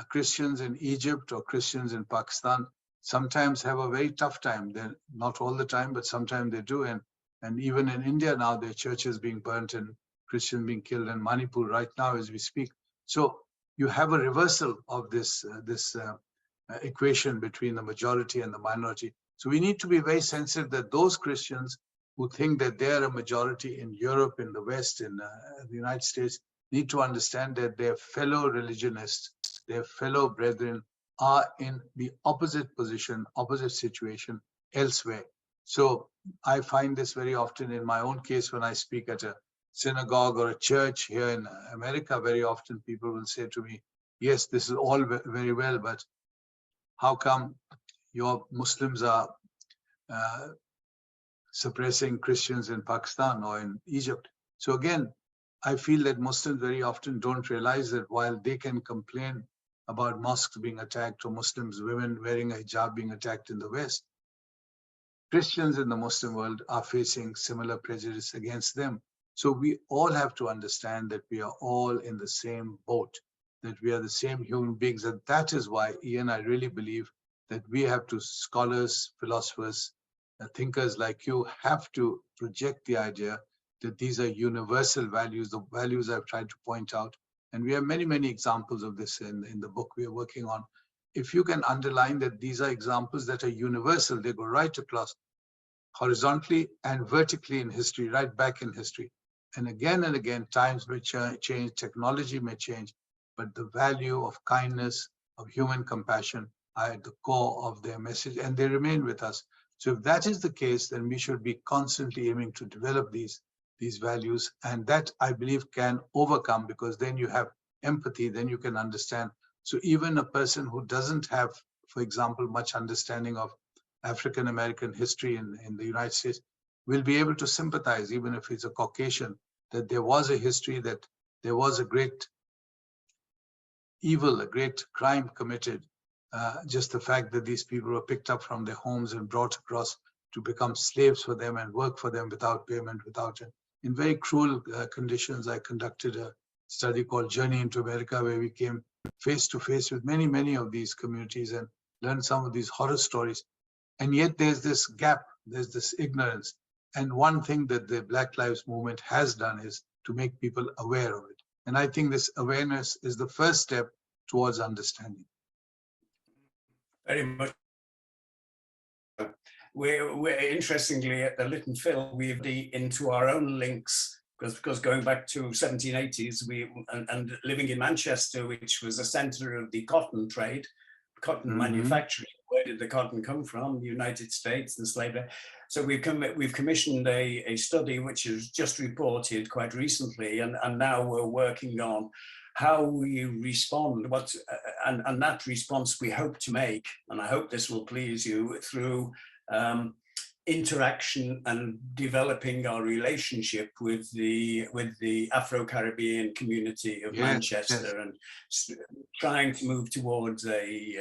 Christians in Egypt or Christians in Pakistan sometimes have a very tough time. They're not all the time, but sometimes they do. And even in India now, their churches being burnt and Christians being killed in Manipur right now as we speak. So you have a reversal of this equation between the majority and the minority. So we need to be very sensitive that those Christians who think that they're a majority in Europe, in the West, in the United States, need to understand that their fellow religionists, their fellow brethren are in the opposite position, opposite situation elsewhere. So I find this very often in my own case when I speak at a synagogue or a church here in America. Very often people will say to me, yes, this is all very well, but how come your Muslims are suppressing Christians in Pakistan or in Egypt? So again, I feel that Muslims very often don't realize that while they can complain about mosques being attacked or Muslims, women wearing a hijab being attacked in the West, Christians in the Muslim world are facing similar prejudice against them. So we all have to understand that we are all in the same boat, that we are the same human beings. And that is why, Ian, I really believe that we have to, scholars, philosophers, thinkers like you, have to project the idea that these are universal values, the values I've tried to point out. And we have many, many examples of this in the book we are working on. If you can underline that these are examples that are universal, they go right across, horizontally and vertically in history, right back in history. And again, times may change, technology may change, but the value of kindness, of human compassion are at the core of their message, and they remain with us. So if that is the case, then we should be constantly aiming to develop these values, and that, I believe, can overcome, because then you have empathy, then you can understand. So even a person who doesn't have, for example, much understanding of African American history in the United States will be able to sympathize, even if he's a Caucasian, that there was a history, that there was a great evil, a great crime committed. Just the fact that these people were picked up from their homes and brought across to become slaves for them and work for them without payment, in very cruel conditions. I conducted a study called Journey into America, where we came face to face with many, many of these communities and learned some of these horror stories. And yet there's this gap, there's this ignorance. And one thing that the Black Lives Movement has done is to make people aware of it. And I think this awareness is the first step towards understanding.
Very much. We're interestingly at the Lit Phil, we've into our own links, because going back to 1780s, and living in Manchester, which was a centre of the cotton trade, cotton manufacturing. Where did the cotton come from? The United States and slavery. So we've commissioned a study which is just reported quite recently, and now we're working on how we respond, and that response we hope to make, and I hope this will please you, through interaction and developing our relationship with the Afro-Caribbean community of Manchester, and trying to move towards a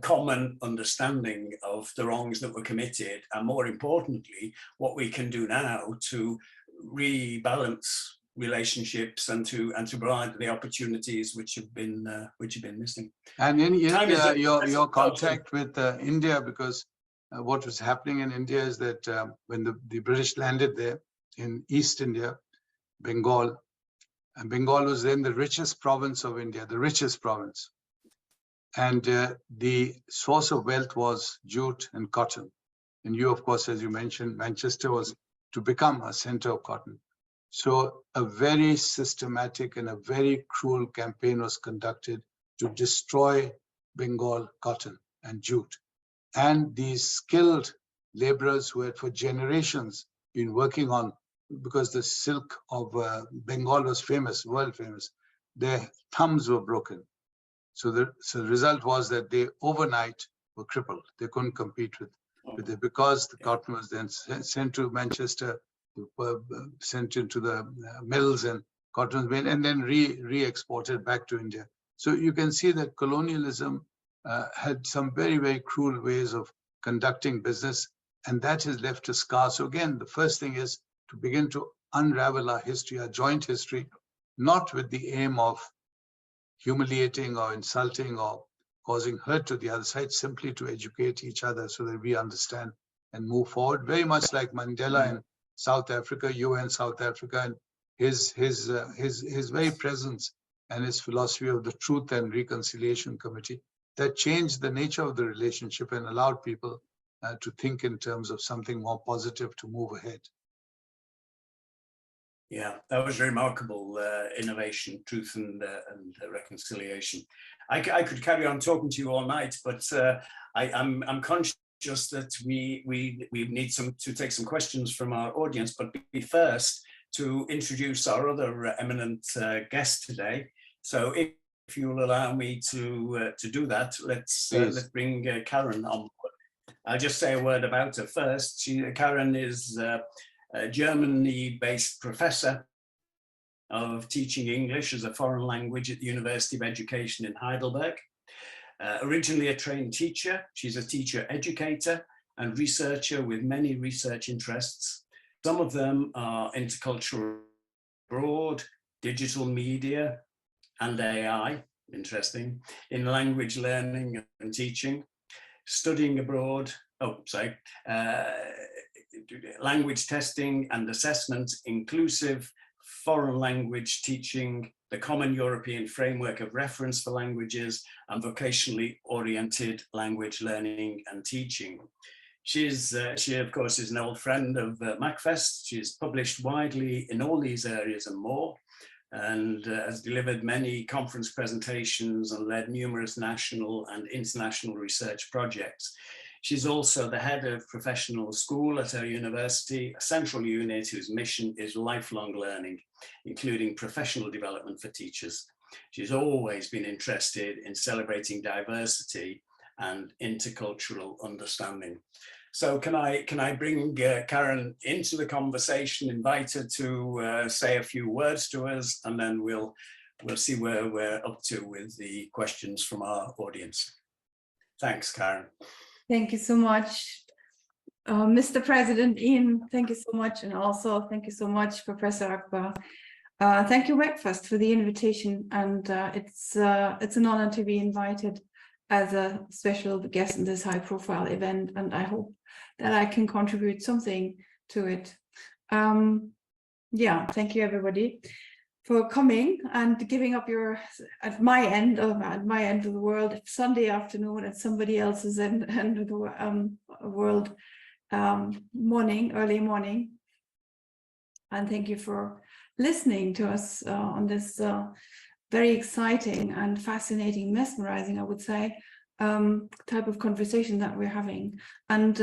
common understanding of the wrongs that were committed, and more importantly, what we can do now to rebalance relationships and to provide the opportunities which have been missing.
And in India, your contact with India, because what was happening in India is that when the British landed there in East India, Bengal, And Bengal was then the richest province of India, the richest province. And the source of wealth was jute and cotton. And you, of course, as you mentioned, Manchester was to become a center of cotton. So a very systematic and a very cruel campaign was conducted to destroy Bengal cotton and jute. And these skilled laborers who had for generations been working on, because the silk of Bengal was famous, world famous, their thumbs were broken. So the result was that they overnight were crippled. They couldn't compete with it because the cotton was then sent to Manchester, sent into the mills, and cotton was made and then re-exported back to India. So you can see that colonialism had some very, very cruel ways of conducting business, and that has left a scar. So again, the first thing is to begin to unravel our history, our joint history, not with the aim of humiliating or insulting or causing hurt to the other side, simply to educate each other so that we understand and move forward. Very much like Mandela in South Africa, you in South Africa, and his very presence and his philosophy of the Truth and Reconciliation Committee that changed the nature of the relationship and allowed people to think in terms of something more positive to move ahead.
Yeah, that was a remarkable innovation, truth and reconciliation. I could carry on talking to you all night, but I'm conscious that we need to take some questions from our audience, but first to introduce our other eminent guest today. So if you'll allow me to do that, let's bring Karen on board. I'll just say a word about her first. Karen is a Germany-based professor of teaching English as a foreign language at the University of Education in Heidelberg. Originally a trained teacher, she's a teacher educator and researcher with many research interests. Some of them are intercultural abroad, digital media, and AI, interesting, in language learning and teaching, studying abroad, language testing and assessment, inclusive foreign language teaching, the Common European Framework of Reference for Languages, and vocationally oriented language learning and teaching. She, of course, is an old friend of MACFEST. She's published widely in all these areas and more, and has delivered many conference presentations and led numerous national and international research projects. She's also the head of professional school at her university, a central unit whose mission is lifelong learning, including professional development for teachers. She's always been interested in celebrating diversity and intercultural understanding. So can I bring Karen into the conversation, invite her to say a few words to us, and then we'll see where we're up to with the questions from our audience. Thanks, Karen.
Thank you so much, Mr. President Ian. Thank you so much, and also thank you so much, Professor Akbar. Thank you, MACFEST, for the invitation, and it's an honor to be invited as a special guest in this high-profile event, and I hope that I can contribute something to it. Yeah, thank you, everybody, for coming and giving up your at my end of the world. It's Sunday afternoon at somebody else's end of the world, early morning, and thank you for listening to us on this very exciting and fascinating, mesmerizing, I would say, type of conversation that we're having. And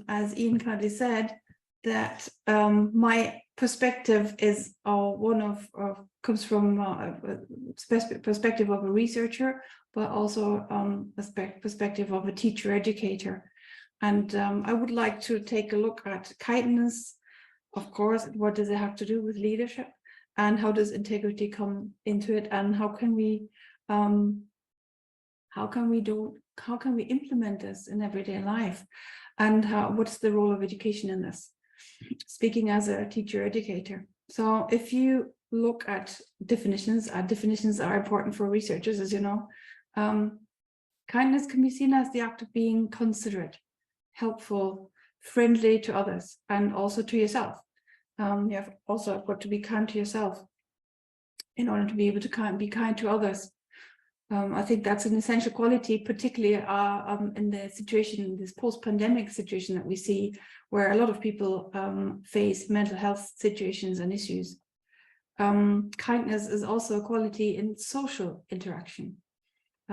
as Ian kindly said, that my perspective is comes from perspective of a researcher, but also perspective of a teacher educator. And I would like to take a look at kindness, of course. What does it have to do with leadership, and how does integrity come into it, and how can we implement this in everyday life, and what's the role of education in this, speaking as a teacher educator. So if you look at definitions are important for researchers, as you know. Kindness can be seen as the act of being considerate, helpful, friendly to others, and also to yourself. You have also got to be kind to yourself. in order to be able to be kind to others. I think that's an essential quality, particularly in the situation, this post-pandemic situation that we see, where a lot of people face mental health situations and issues. Kindness is also a quality in social interaction,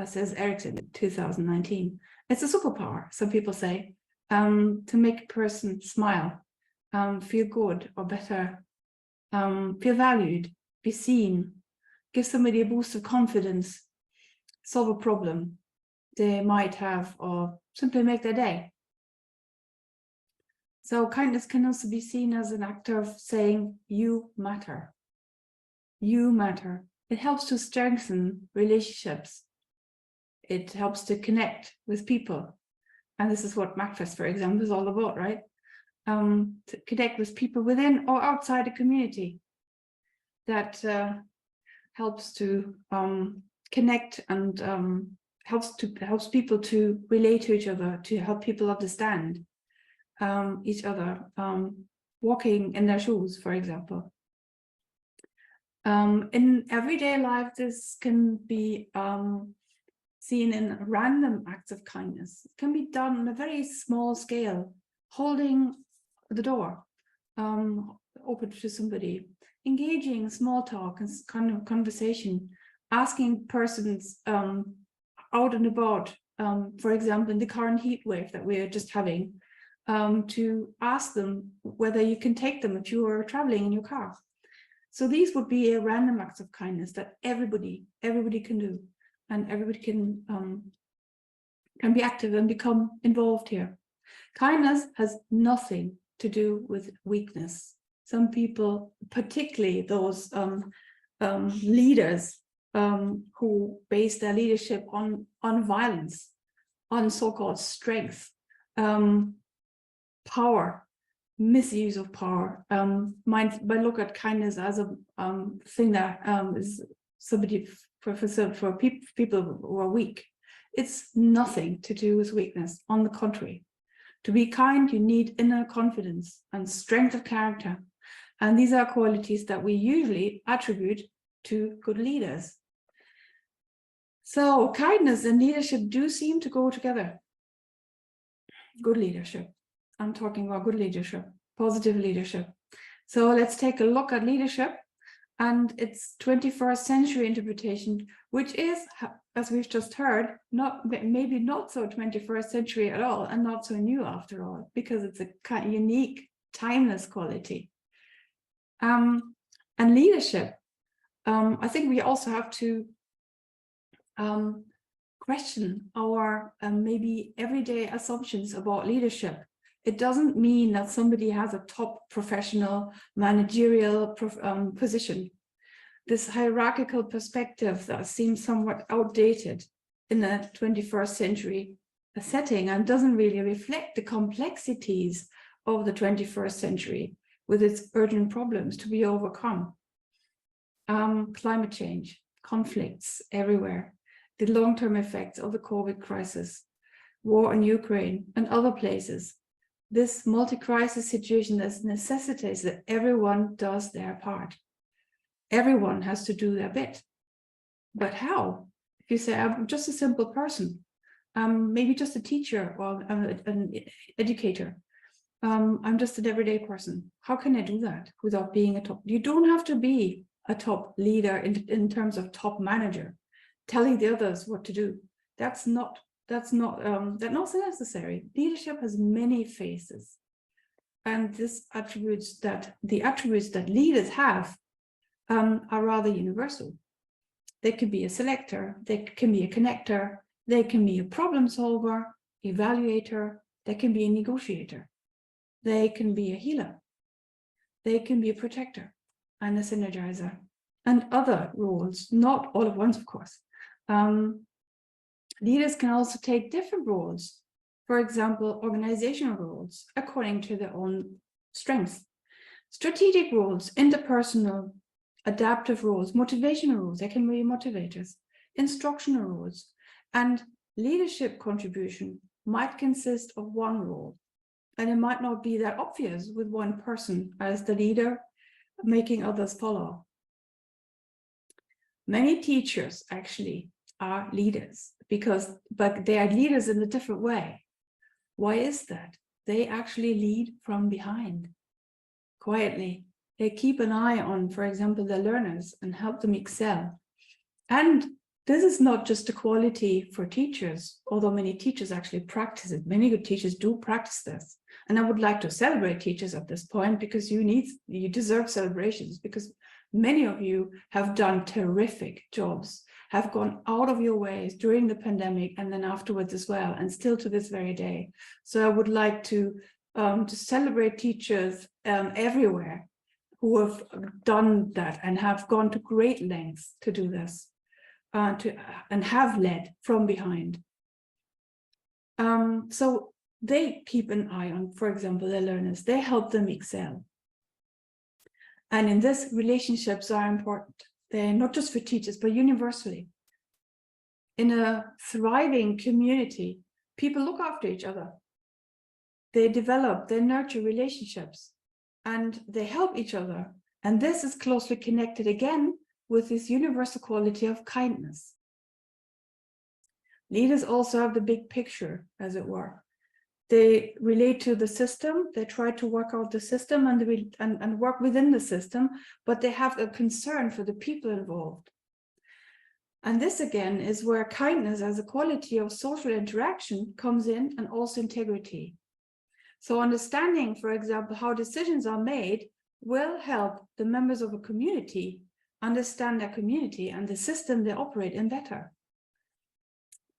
says Erickson in 2019. It's a superpower, some people say, to make a person smile, feel good or better, feel valued, be seen, give somebody a boost of confidence, solve a problem they might have, or simply make their day. So kindness can also be seen as an act of saying, you matter. You matter. It helps to strengthen relationships. It helps to connect with people. And this is what MACFEST, for example, is all about, right? To connect with people within or outside a community. That helps to connect and helps people to relate to each other, to help people understand each other, walking in their shoes, for example. In everyday life, this can be seen in random acts of kindness. It can be done on a very small scale, holding the door open to somebody, engaging in small talk and kind of conversation, asking persons out and about, for example, in the current heat wave that we're just having, to ask them whether you can take them if you are traveling in your car. So these would be a random acts of kindness that everybody can do, and everybody can be active and become involved here. Kindness has nothing to do with weakness. Some people, particularly those leaders who base their leadership on violence, on so-called strength, power, misuse of power, might look at kindness as a thing that is somebody for people who are weak. It's nothing to do with weakness. On the contrary, to be kind, you need inner confidence and strength of character. And these are qualities that we usually attribute to good leaders. So kindness and leadership do seem to go together. Good leadership. I'm talking about good leadership, positive leadership. So let's take a look at leadership and its 21st century interpretation, which is, as we've just heard, maybe not so 21st century at all, and not so new after all, because it's a kind of unique, timeless quality. And leadership, I think we also have to question our maybe everyday assumptions about leadership. It doesn't mean that somebody has a top professional managerial position. This hierarchical perspective that seems somewhat outdated in the 21st century setting and doesn't really reflect the complexities of the 21st century with its urgent problems to be overcome. Climate change, conflicts everywhere, the long-term effects of the COVID crisis, war in Ukraine and other places. This multi-crisis situation that necessitates that everyone does their part. Everyone has to do their bit. But how? If you say, I'm just a simple person, maybe just a teacher or an educator, I'm just an everyday person. How can I do that without being a top? You don't have to be a top leader in terms of top manager, telling the others what to do. That's not necessary. Leadership has many faces, and the attributes that leaders have are rather universal. They can be a selector, they can be a connector, they can be a problem solver, evaluator, they can be a negotiator, they can be a healer, they can be a protector and a synergizer, and other roles, not all at once, of course. Leaders can also take different roles, for example, organizational roles, according to their own strengths. Strategic roles, interpersonal, adaptive roles, motivational roles, they can be motivators, instructional roles, and leadership contribution might consist of one role. And it might not be that obvious with one person as the leader, making others follow. Many teachers actually are leaders but they are leaders in a different way. Why is that? They actually lead from behind, quietly. They keep an eye on, for example, their learners and help them excel. And this is not just a quality for teachers, although many teachers actually practice it. Many good teachers do practice this. And I would like to celebrate teachers at this point, because you deserve celebrations, because many of you have done terrific jobs, have gone out of your ways during the pandemic and then afterwards as well, and still to this very day. So I would like to celebrate teachers everywhere who have done that and have gone to great lengths to do this, and have led from behind. So they keep an eye on, for example, their learners. They help them excel. And in this, relationships are important. They're not just for teachers, but universally. In a thriving community, people look after each other. They develop, they nurture relationships, and they help each other. And this is closely connected again with this universal quality of kindness. Leaders also have the big picture, as it were. They relate to the system, they try to work out the system and work within the system, but they have a concern for the people involved. And this again is where kindness as a quality of social interaction comes in, and also integrity. So understanding, for example, how decisions are made will help the members of a community understand their community and the system they operate in better.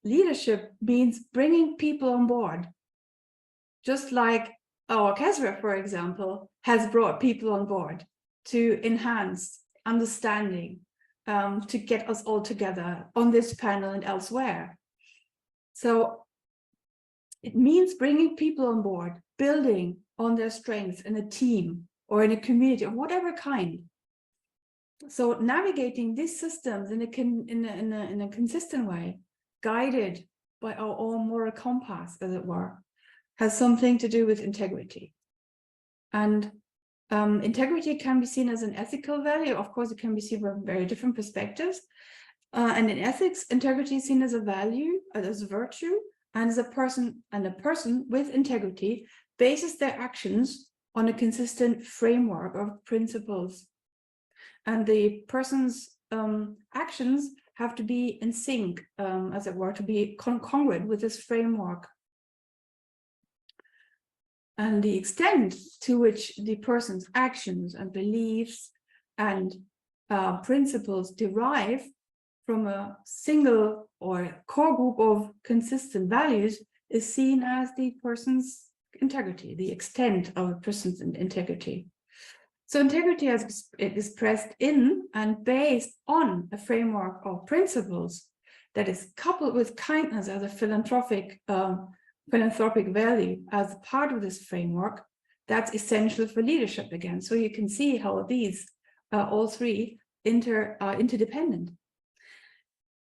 Leadership means bringing people on board. Just like our orchestra, for example, has brought people on board to enhance understanding, to get us all together on this panel and elsewhere. So it means bringing people on board, building on their strengths in a team or in a community of whatever kind. So navigating these systems in a consistent way, guided by our own moral compass, as it were, has something to do with integrity. And integrity can be seen as an ethical value. Of course, it can be seen from very different perspectives. And in ethics, integrity is seen as a value, as a virtue, and as a person with integrity bases their actions on a consistent framework of principles. And the person's actions have to be in sync, as it were, to be congruent with this framework. And the extent to which the person's actions and beliefs and principles derive from a single or core group of consistent values is seen as the person's integrity, the extent of a person's integrity. So integrity is expressed in and based on a framework of principles that is coupled with kindness as a philanthropic value as part of this framework. That's essential for leadership again. So you can see how these all three are interdependent.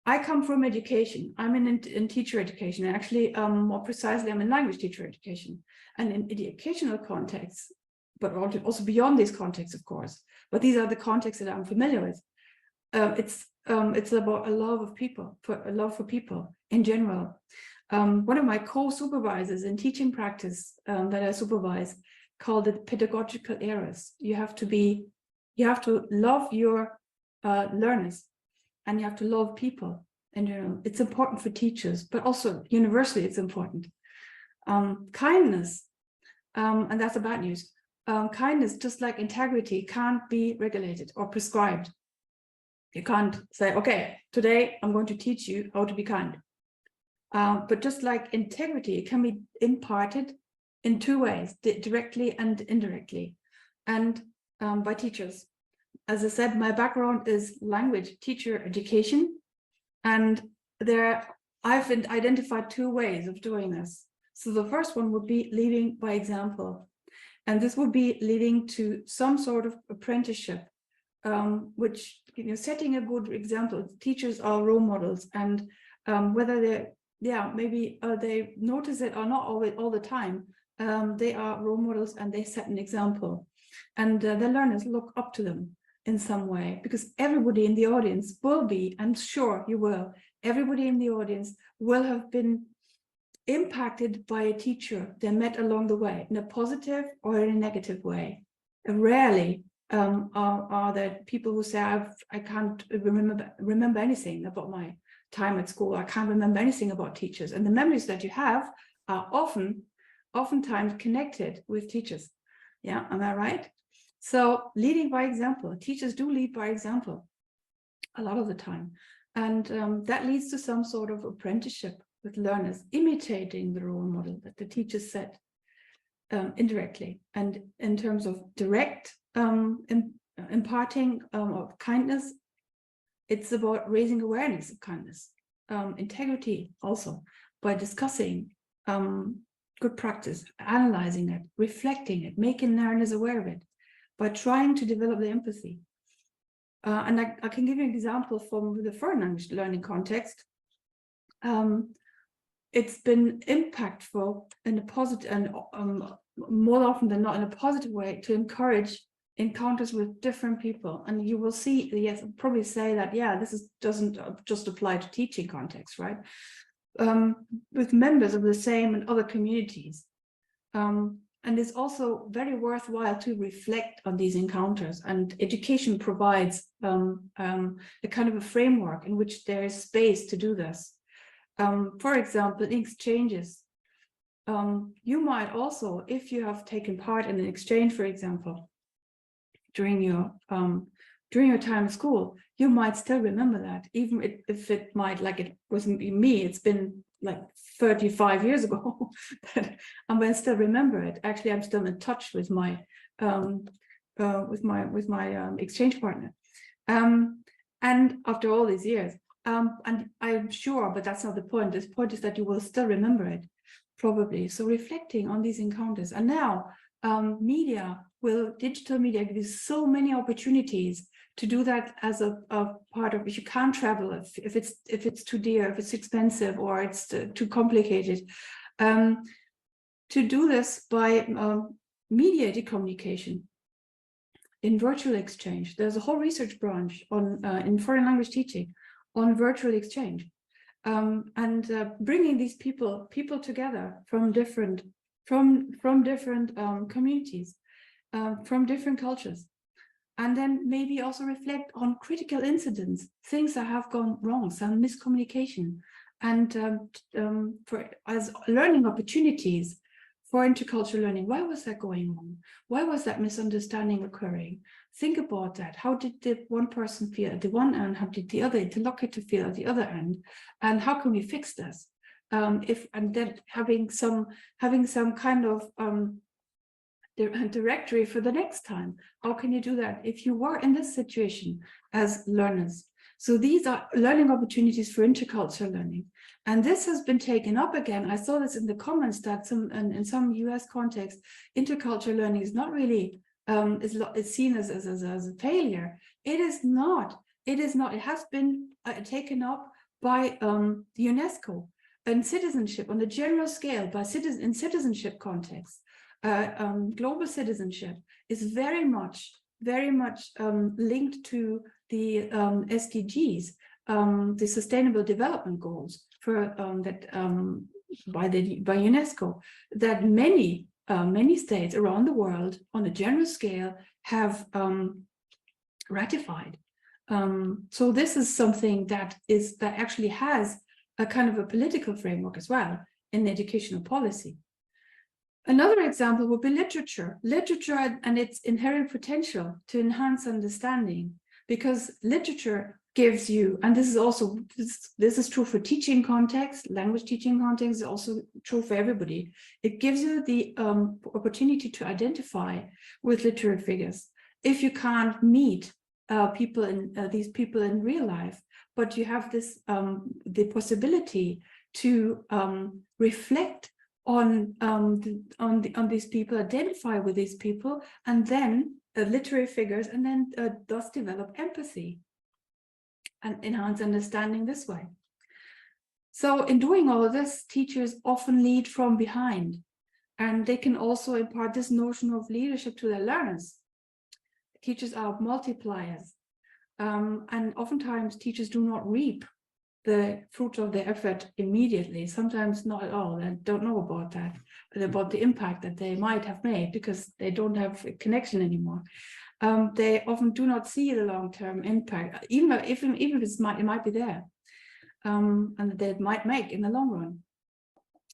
I come from education. I'm in teacher education. Actually, more precisely, I'm in language teacher education. And in educational contexts, but also beyond these contexts, of course. But these are the contexts that I'm familiar with. It's about a love of people, a love for people in general. One of my co-supervisors in teaching practice that I supervise called it pedagogical errors. You have to love your learners, and you have to love people in general. It's important for teachers, but also universally it's important. Kindness, and that's the bad news. Kindness, just like integrity, can't be regulated or prescribed. You can't say, okay, today I'm going to teach you how to be kind. But just like integrity, it can be imparted in two ways, directly and indirectly, and by teachers. As I said, my background is language teacher education, and I've identified two ways of doing this. So the first one would be leading by example, and this would be leading to some sort of apprenticeship, which, setting a good example. Teachers are role models, and whether they notice it or not all the time, they are role models and they set an example, and their learners look up to them. in some way, because everybody in the audience will be, I'm sure you will, everybody in the audience will have been impacted by a teacher they met along the way in a positive or in a negative way. Rarely are there people who say, I can't remember anything about my time at school. I can't remember anything about teachers. And the memories that you have are oftentimes connected with teachers. Yeah, am I right? So leading by example, teachers do lead by example a lot of the time. And that leads to some sort of apprenticeship with learners, imitating the role model that the teachers set indirectly. And in terms of direct imparting of kindness, it's about raising awareness of kindness, integrity also, by discussing good practice, analyzing it, reflecting it, making learners aware of it, by trying to develop the empathy. And I can give you an example from the foreign language learning context. It's been impactful in a positive, and more often than not in a positive way, to encourage encounters with different people. And you will see, yes, probably say that, yeah, this doesn't just apply to teaching context, right? With members of the same and other communities. And it's also very worthwhile to reflect on these encounters, and education provides a kind of a framework in which there is space to do this. For example, in exchanges, you might also, if you have taken part in an exchange, for example, during your time at school, you might still remember that, even if it might, like it wasn't me, it's been like 35 years ago, but I will still remember it. Actually, I'm still in touch with my exchange partner, and after all these years, and I'm sure, but that's not the point. The point is that you will still remember it, probably. So reflecting on these encounters, and now digital media give you so many opportunities to do that as a part of, if you can't travel, if it's too dear, if it's expensive, or it's too complicated, to do this by mediated communication in virtual exchange. There's a whole research branch on in foreign language teaching on virtual exchange, and bringing these people together from different communities, from different cultures. And then maybe also reflect on critical incidents, things that have gone wrong, some miscommunication, and as learning opportunities for intercultural learning. Why was that going on? Why was that misunderstanding occurring? Think about that. How did the one person feel at the one end? How did the other interlocutor feel at the other end? And how can we fix this? And then having some kind of directory for the next time. How can you do that if you were in this situation as learners? So these are learning opportunities for intercultural learning. And this has been taken up again. I saw this in the comments that in some US context, intercultural learning is not really is seen as a failure. It is not. It is not. It has been taken up by the UNESCO and citizenship on the general scale, in citizenship context. Global citizenship is very much linked to the SDGs, the Sustainable Development Goals for by UNESCO, that many states around the world on a general scale have ratified. So this is something that actually has a kind of a political framework as well in educational policy. Another example would be literature and its inherent potential to enhance understanding, because literature gives you, and this is true for teaching context, language teaching context, is also true for everybody. It gives you the opportunity to identify with literary figures. If you can't meet these people in real life, but you have this the possibility to reflect on these people, identify with these people, and then literary figures, and then thus develop empathy and enhance understanding this way. So in doing all of this, teachers often lead from behind, and they can also impart this notion of leadership to their learners. teachers are multipliers. And oftentimes teachers do not reap the fruit of their effort immediately, sometimes not at all, and don't know about that, but about the impact that they might have made because they don't have a connection anymore. They often do not see the long-term impact, even if it might be there, and that they might make in the long run.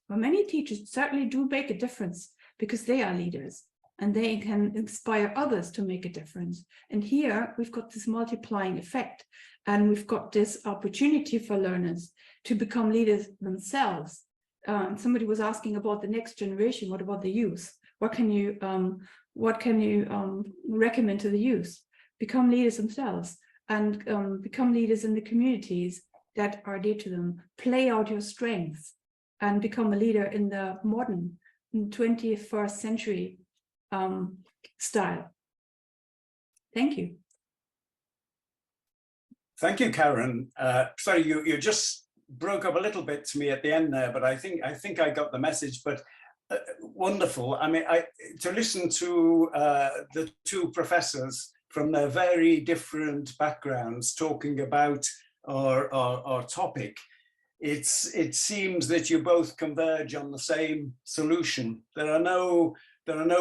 But many teachers certainly do make a difference because they are leaders and they can inspire others to make a difference. And here we've got this multiplying effect, and we've got this opportunity for learners to become leaders themselves. Somebody was asking about the next generation. What about the youth? What can you recommend to the youth? Become leaders themselves and become leaders in the communities that are dear to them. Play out your strengths and become a leader in the modern 21st century style. Thank you.
Thank you, Karen. Sorry, you just broke up a little bit to me at the end there, but I think I got the message. But wonderful. I mean, to listen to the two professors from their very different backgrounds talking about our topic, it seems that you both converge on the same solution. There are no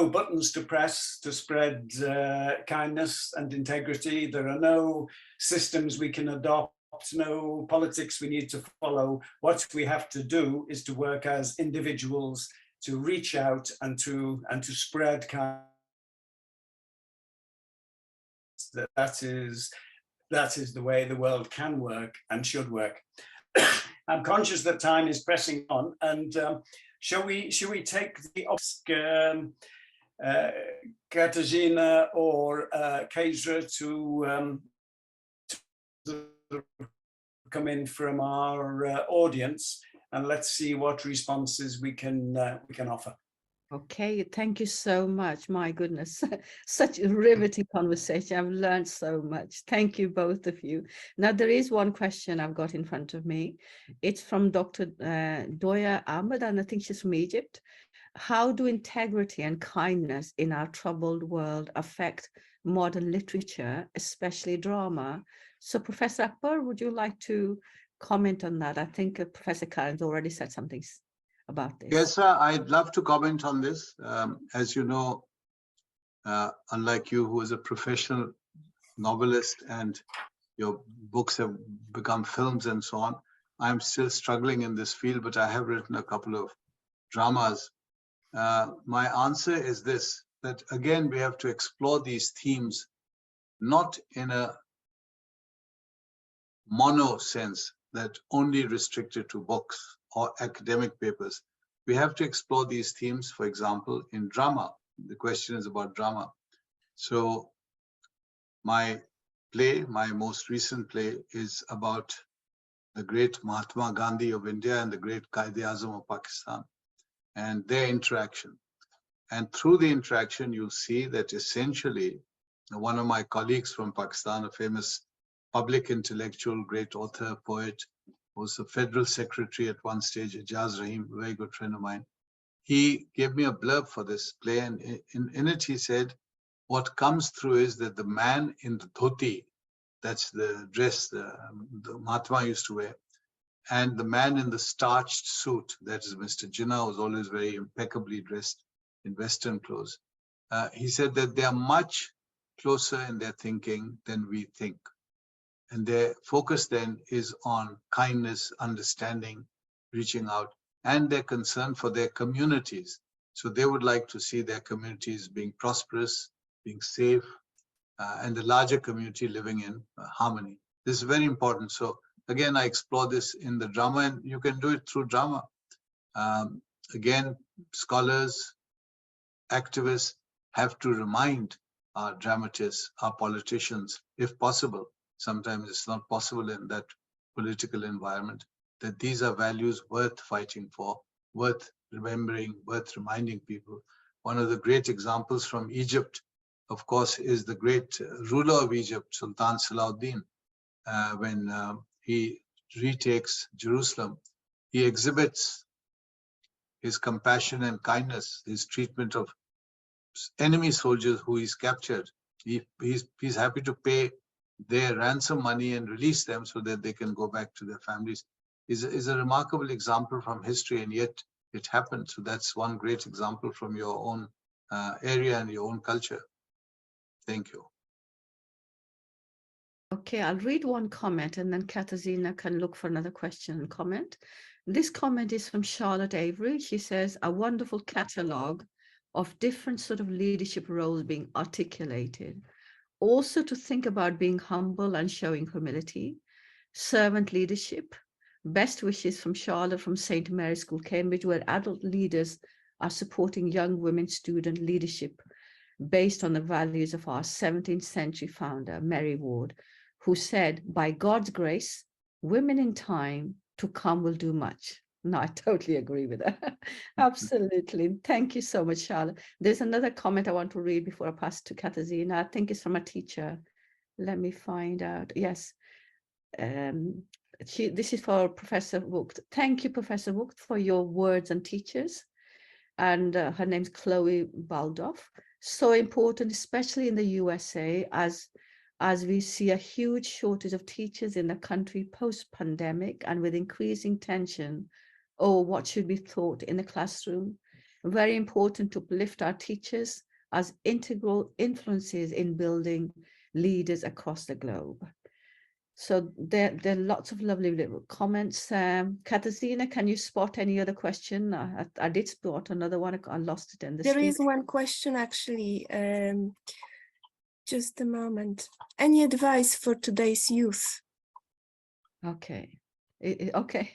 buttons to press to spread kindness and integrity. There are no systems we can adopt, no politics we need to follow. What we have to do is to work as individuals to reach out and to spread kindness. That is the way the world can work and should work. I'm conscious that time is pressing on, and shall we take the Katarzyna or Kezra to come in from our audience, and let's see what responses we can offer.
Okay, thank you so much. My goodness, such a riveting conversation. I've learned so much. Thank you, both of you. Now, there is one question I've got in front of me. It's from Dr. Akbar Ahmed, and I think she's from Egypt. How do integrity and kindness in our troubled world affect modern literature, especially drama? So, Professor Akbar, would you like to comment on that? I think Professor Karen's already said something about this.
Yes, sir, I'd love to comment on this. As you know, unlike you, who is a professional novelist and your books have become films and so on, I'm still struggling in this field, but I have written a couple of dramas. My answer is this, that again, we have to explore these themes, not in a mono sense that only restricted to books or academic papers. We have to explore these themes, for example, in drama. The question is about drama. So my play, my most recent play, is about the great Mahatma Gandhi of India and the great Quaid-e-Azam of Pakistan and their interaction. And through the interaction, you'll see that essentially one of my colleagues from Pakistan, a famous public intellectual, great author, poet, was the federal secretary at one stage, Ijaz Rahim, a very good friend of mine. He gave me a blurb for this play, and in it he said, what comes through is that the man in the dhoti, that's the dress the Mahatma used to wear, and the man in the starched suit, that is Mr. Jinnah, was always very impeccably dressed in Western clothes. He said that they are much closer in their thinking than we think. And their focus then is on kindness, understanding, reaching out, and their concern for their communities. So they would like to see their communities being prosperous, being safe, and the larger community living in harmony. This is very important. So again, I explore this in the drama, and you can do it through drama. Again, scholars, activists have to remind our dramatists, our politicians, if possible, sometimes it's not possible in that political environment, that these are values worth fighting for, worth remembering, worth reminding people. One of the great examples from Egypt, of course, is the great ruler of Egypt, Sultan Salahuddin. When he retakes Jerusalem, he exhibits his compassion and kindness, his treatment of enemy soldiers who he's captured he's happy to pay their ransom money and release them so that they can go back to their families. Is a remarkable example from history, and yet it happened. So that's one great example from your own area and your own culture. Thank you.
Okay, I'll read one comment and then Katarzyna can look for another question and comment. This comment is from Charlotte Avery. She says, a wonderful catalogue of different sort of leadership roles being articulated. Also to think about being humble and showing humility, servant leadership. Best wishes from Charlotte from St. Mary's School, Cambridge, where adult leaders are supporting young women student leadership based on the values of our 17th century founder, Mary Ward, who said, by God's grace, women in time to come will do much. No, I totally agree with that. Absolutely. Thank you so much, Charlotte. There's another comment I want to read before I pass to Katarzyna. I think it's from a teacher. Let me find out. Yes. This is for Professor Vogt. Thank you, Professor Vogt, for your words and teachers. And her name's Chloe Baldoff. So important, especially in the USA, as we see a huge shortage of teachers in the country post-pandemic and with increasing tension over what should be taught in the classroom. Very important to uplift our teachers as integral influences in building leaders across the globe. So there are lots of lovely little comments. Katarzyna, can you spot any other question? I did spot another one. I lost it in the
There
screen.
is one question actually. Just a moment. Any advice for today's youth?
Okay. Okay.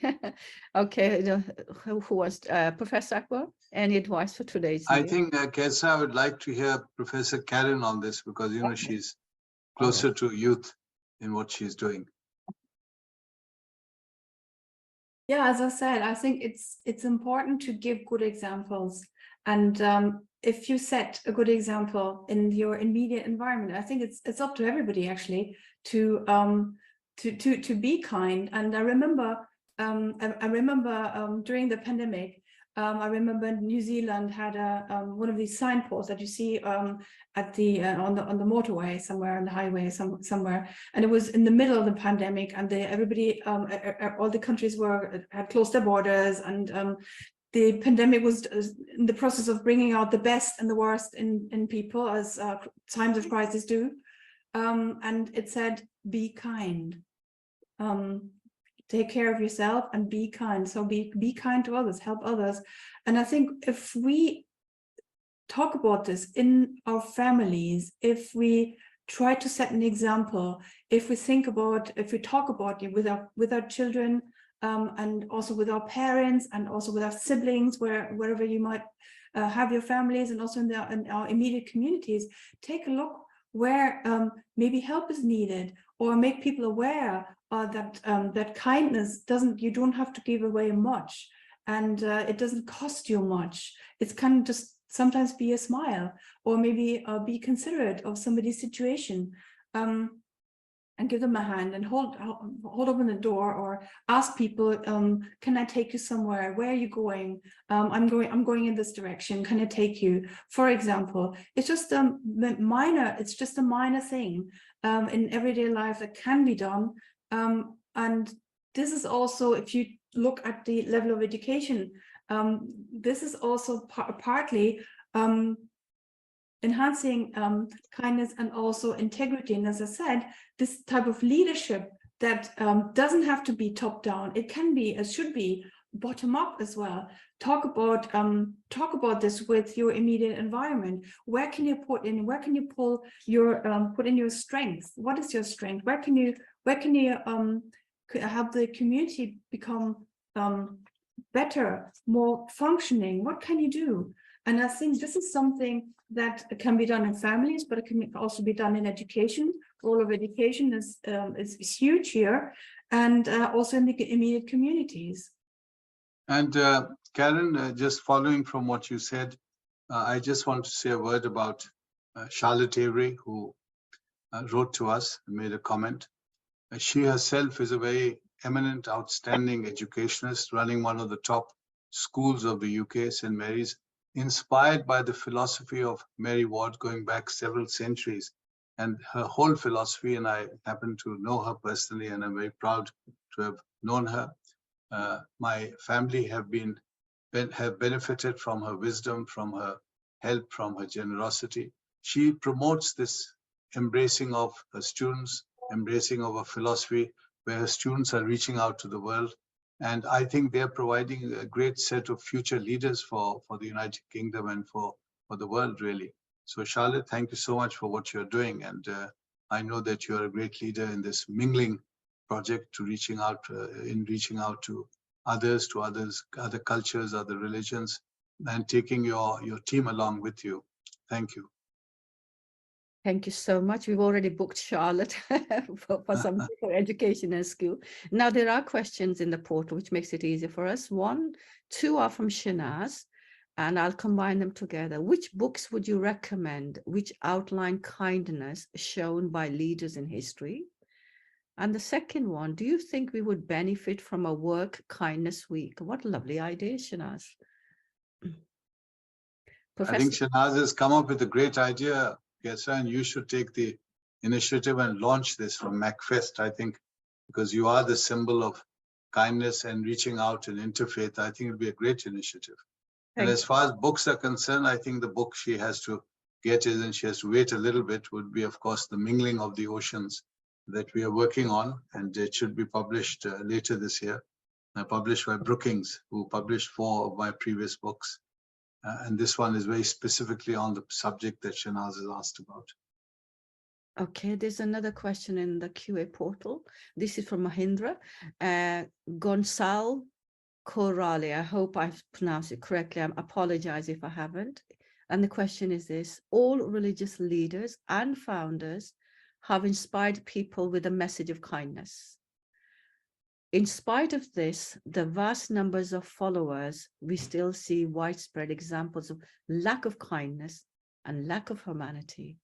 Okay. Who was Professor Akbar? Any advice for today's youth?
I think, Kesra, I would like to hear Professor Karen on this because, you know, she's closer to youth in what she's doing.
Yeah, as I said, I think it's important to give good examples. And if you set a good example in your immediate environment, I think it's up to everybody actually to be kind. And I remember during the pandemic, I remember New Zealand had one of these signposts that you see at the on the motorway somewhere, on the highway somewhere, and it was in the middle of the pandemic, and everybody all the countries had closed their borders, and the pandemic was in the process of bringing out the best and the worst in people, as times of crisis do, and it said, be kind. Take care of yourself and be kind. So be kind to others, help others. And I think if we talk about this in our families, if we try to set an example, if we talk about it with our children, and also with our parents, and also with our siblings, wherever you might have your families, and also in our immediate communities, take a look where maybe help is needed, or make people aware that kindness you don't have to give away much, and it doesn't cost you much. It's kind of just sometimes be a smile, or maybe be considerate of somebody's situation, and give them a hand, and hold open the door, or ask people, can I take you somewhere? Where are you going? I'm going in this direction. Can I take you? For example, it's just a minor thing in everyday life that can be done. And this is also, if you look at the level of education, this is also partly enhancing kindness and also integrity. And as I said, this type of leadership that doesn't have to be top down. It can be, it should be bottom up as well. Talk about this with your immediate environment. Where can you put in? Where can you pull your put in your strength? What is your strength? Where can you help the community become better, more functioning? What can you do? And I think this is something that can be done in families, but it can also be done in education. The role of education is huge here, and also in the immediate communities.
And Karen, just following from what you said, I just want to say a word about Charlotte Avery, who wrote to us and made a comment. She herself is a very eminent, outstanding educationist running one of the top schools of the UK, St. Mary's, inspired by the philosophy of Mary Ward going back several centuries. and her whole philosophy, and I happen to know her personally, and I'm very proud to have known her. My family have benefited from her wisdom, from her help, from her generosity. She promotes this embracing of her students, embracing of a philosophy where her students are reaching out to the world. And I think they're providing a great set of future leaders for the United Kingdom and for the world, really. So Charlotte, thank you so much for what you're doing. And I know that you're a great leader in this mingling project to reaching out to others, other cultures, other religions, and taking your team along with you. Thank you.
Thank you so much. We've already booked Charlotte for some for education and school. Now there are questions in the portal, which makes it easier for us. Two are from Shanaz, and I'll combine them together. Which books would you recommend which outline kindness shown by leaders in history? And the second one, do you think we would benefit from a work kindness week? What a lovely idea, Shanaz.
I think Shanaz has come up with a great idea, Kesra, and you should take the initiative and launch this from MACFEST, I think, because you are the symbol of kindness and reaching out and interfaith. I think it would be a great initiative. And as far as books are concerned, I think the book she has to get is, and she has to wait a little bit, would be, of course, The Mingling of the Oceans that we are working on, and it should be published later this year. Published by Brookings, who published 4 of my previous books. And this one is very specifically on the subject that Shanaz has asked about.
Okay, there's another question in the QA portal. This is from Mahindra. Gonçalo Corrali, I hope I've pronounced it correctly. I apologize if I haven't. And the question is this: all religious leaders and founders have inspired people with a message of kindness. In spite of this, the vast numbers of followers, we still see widespread examples of lack of kindness and lack of humanity.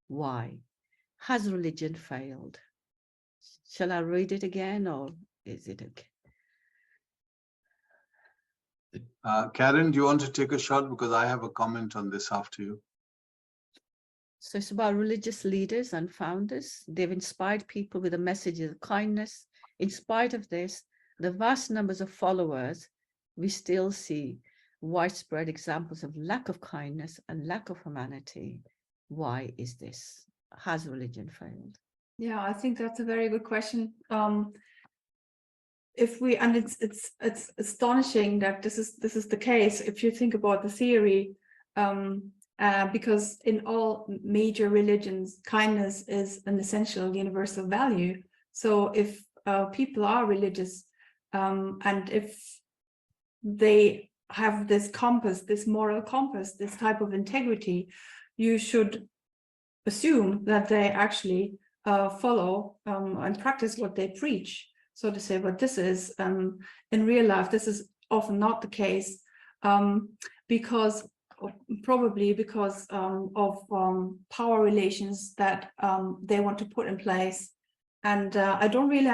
Why? Has religion failed? Shall I read it again, or is it okay?
Karen, do you want to take a shot? Because I have a comment on this after you.
So it's about religious leaders and founders. They've inspired people with a message of kindness. In spite of this, the vast numbers of followers, we still see widespread examples of lack of kindness and lack of humanity. Why is this? Has religion failed?
Yeah, I think that's a very good question. It's astonishing that this is the case if you think about the theory, because in all major religions, kindness is an essential universal value. So if people are religious, and if they have this compass, this moral compass, this type of integrity, you should assume that they actually follow and practice what they preach, so to say. But this is, in real life, this is often not the case, probably because of power relations that they want to put in place. And I don't really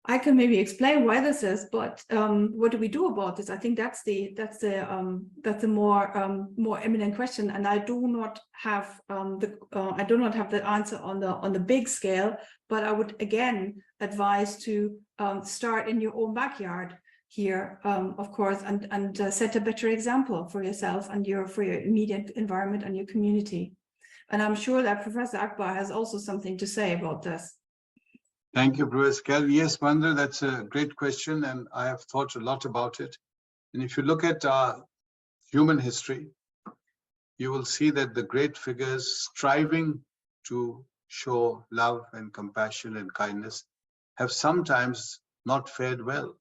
I can maybe explain why this is, but what do we do about this? I think that's the more eminent question, and I do not have the answer on the big scale. But I would again advise to start in your own backyard here, of course, and set a better example for yourself and for your immediate environment and your community. And I'm sure that Professor Akbar has also something to say about this.
Thank you, Professor Kel. Yes, Mandra, that's a great question, and I have thought a lot about it. And if you look at human history, you will see that the great figures striving to show love and compassion and kindness have sometimes not fared well.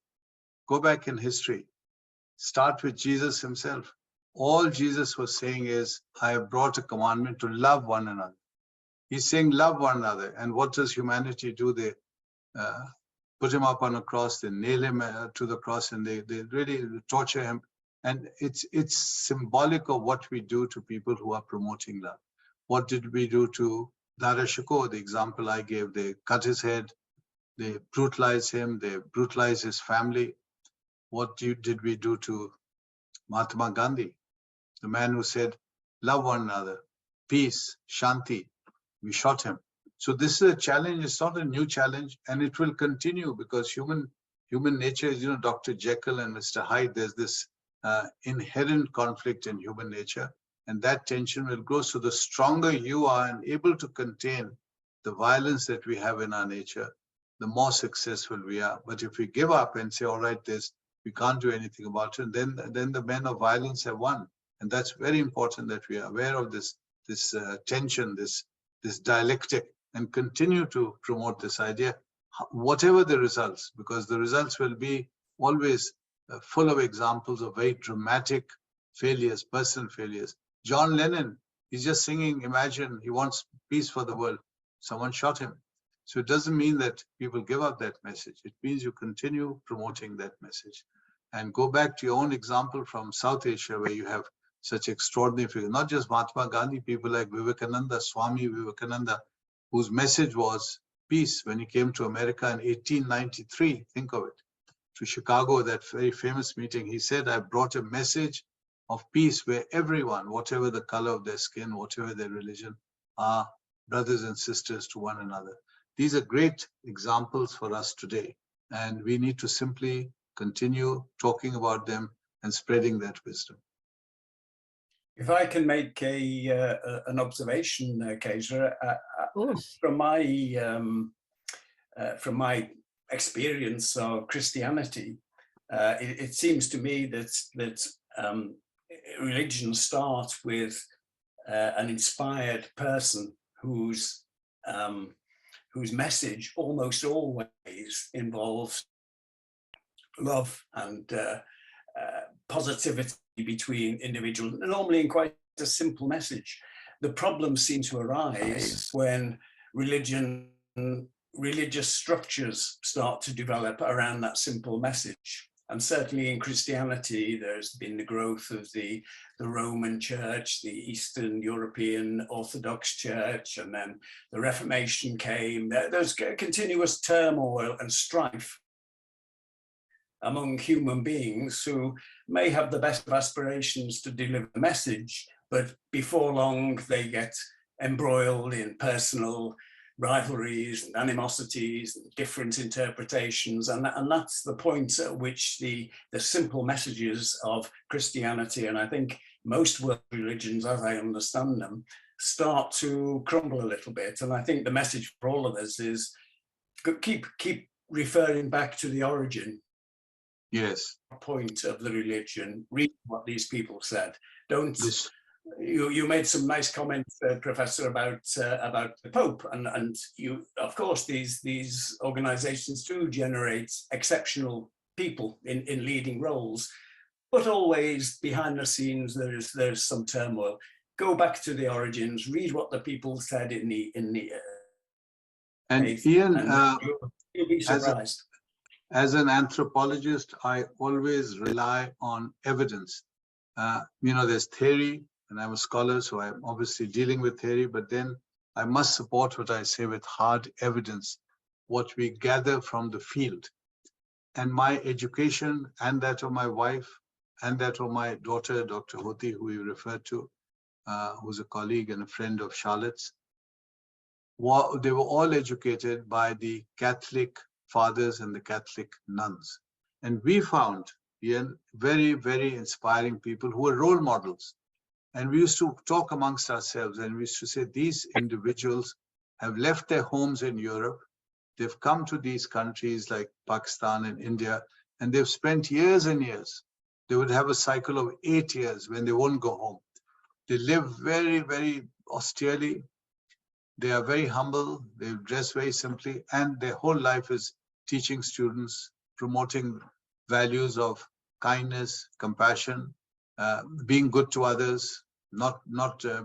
Go back in history. Start with Jesus himself. All Jesus was saying is, I have brought a commandment to love one another. He's saying love one another. And what does humanity do? They put him up on a cross, they nail him to the cross, and they really torture him. And it's symbolic of what we do to people who are promoting love. What did we do to Dara Shikoh, the example I gave? They cut his head, they brutalized him, they brutalized his family. What did we do to Mahatma Gandhi, the man who said, love one another, peace, shanti. We shot him. So this is a challenge. It's not a new challenge, and it will continue because human nature is, Dr. Jekyll and Mr. Hyde. There's this inherent conflict in human nature, and that tension will grow. So the stronger you are and able to contain the violence that we have in our nature, the more successful we are. But if we give up and say, all right, we can't do anything about it, then the men of violence have won. And that's very important that we are aware of this tension, this dialectic, and continue to promote this idea, whatever the results, because the results will be always full of examples of very dramatic failures, personal failures. John Lennon, he's just singing, imagine, he wants peace for the world. Someone shot him. So it doesn't mean that people give up that message. It means you continue promoting that message. And go back to your own example from South Asia, where you have such extraordinary figures, not just Mahatma Gandhi, people like Vivekananda, Swami Vivekananda, whose message was peace when he came to America in 1893. Think of it. To Chicago, that very famous meeting, he said, I brought a message of peace where everyone, whatever the color of their skin, whatever their religion, are brothers and sisters to one another. These are great examples for us today, and we need to simply continue talking about them and spreading that wisdom.
If I can make an observation, Kezra, from my experience of Christianity, it seems to me that religion starts with an inspired person whose message almost always involves love and positivity between individuals, normally in quite a simple message. The problems seem to arise when religious structures start to develop around that simple message. And certainly in Christianity, there's been the growth of the Roman Church, the Eastern European Orthodox Church, and then the Reformation came. There's continuous turmoil and strife among human beings who may have the best of aspirations to deliver the message, but before long they get embroiled in personal rivalries and animosities and different interpretations, and that's the point at which the simple messages of Christianity, and I think most world religions as I understand them, start to crumble a little bit. And I think the message for all of us is keep referring back to the origin.
Yes.
Point of the religion. Read what these people said. Don't. Yes. You made some nice comments, Professor, about the Pope, and you, of course, these organizations do generate exceptional people in leading roles, but always behind the scenes there's some turmoil. Go back to the origins. Read what the people said in the.
And Ian,
and you'll be surprised.
As an anthropologist, I always rely on evidence. There's theory, and I'm a scholar, so I'm obviously dealing with theory, but then I must support what I say with hard evidence, what we gather from the field. And my education, and that of my wife, and that of my daughter, Dr. Hoti, who you referred to, who's a colleague and a friend of Charlotte's, they were all educated by the Catholic fathers and the Catholic nuns. And we found, Ian, very, very inspiring people who were role models. And we used to talk amongst ourselves, and we used to say, these individuals have left their homes in Europe. They've come to these countries like Pakistan and India, and they've spent years and years. They would have a cycle of 8 years when they won't go home. They live very, very austerely. They are very humble. They dress very simply, and their whole life is teaching students, promoting values of kindness, compassion, being good to others, not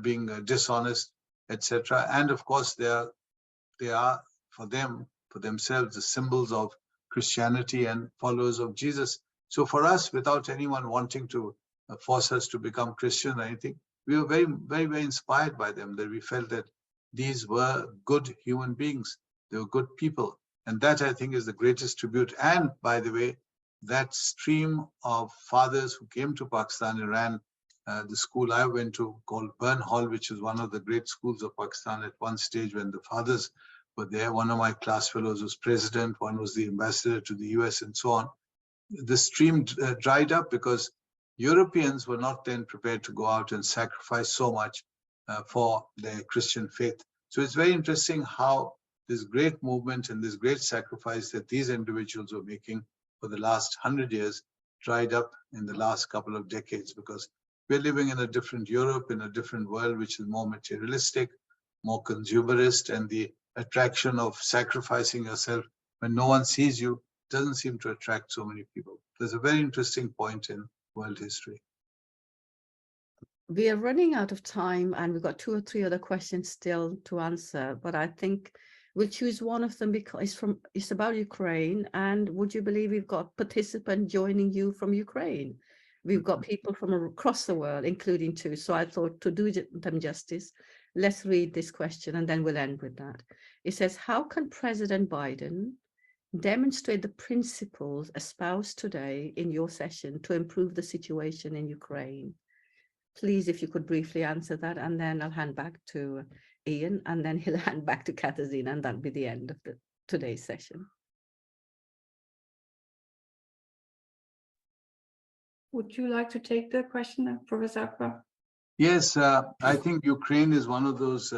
being dishonest, etc. And of course, they are for themselves, the symbols of Christianity and followers of Jesus. So for us, without anyone wanting to force us to become Christian or anything, we were very, very, very inspired by them, that we felt that these were good human beings. They were good people. And that, I think, is the greatest tribute. And by the way, that stream of fathers who came to Pakistan and ran The school I went to called Burn Hall, which is one of the great schools of Pakistan at one stage when the fathers were there. One of my class fellows was president, one was the ambassador to the US and so on. The stream dried up because Europeans were not then prepared to go out and sacrifice so much for their Christian faith. So it's very interesting how this great movement and this great sacrifice that these individuals were making for the last 100 years dried up in the last couple of decades, because we're living in a different Europe, in a different world, which is more materialistic, more consumerist, and the attraction of sacrificing yourself when no one sees you doesn't seem to attract so many people. There's a very interesting point in world history.
We are running out of time and we've got 2 or 3 other questions still to answer, but I think we'll choose one of them because it's about Ukraine. And would you believe we've got participants joining you from Ukraine? We've got people from across the world, including 2. So I thought, to do them justice, let's read this question and then we'll end with that. It says, how can President Biden demonstrate the principles espoused today in your session to improve the situation in Ukraine? Please, if you could briefly answer that, and then I'll hand back to Ian, and then he'll hand back to Katarzyna, and that'll be the end of today's session.
Would you like to take the question, Professor Akbar?
Yes, I think Ukraine is one of those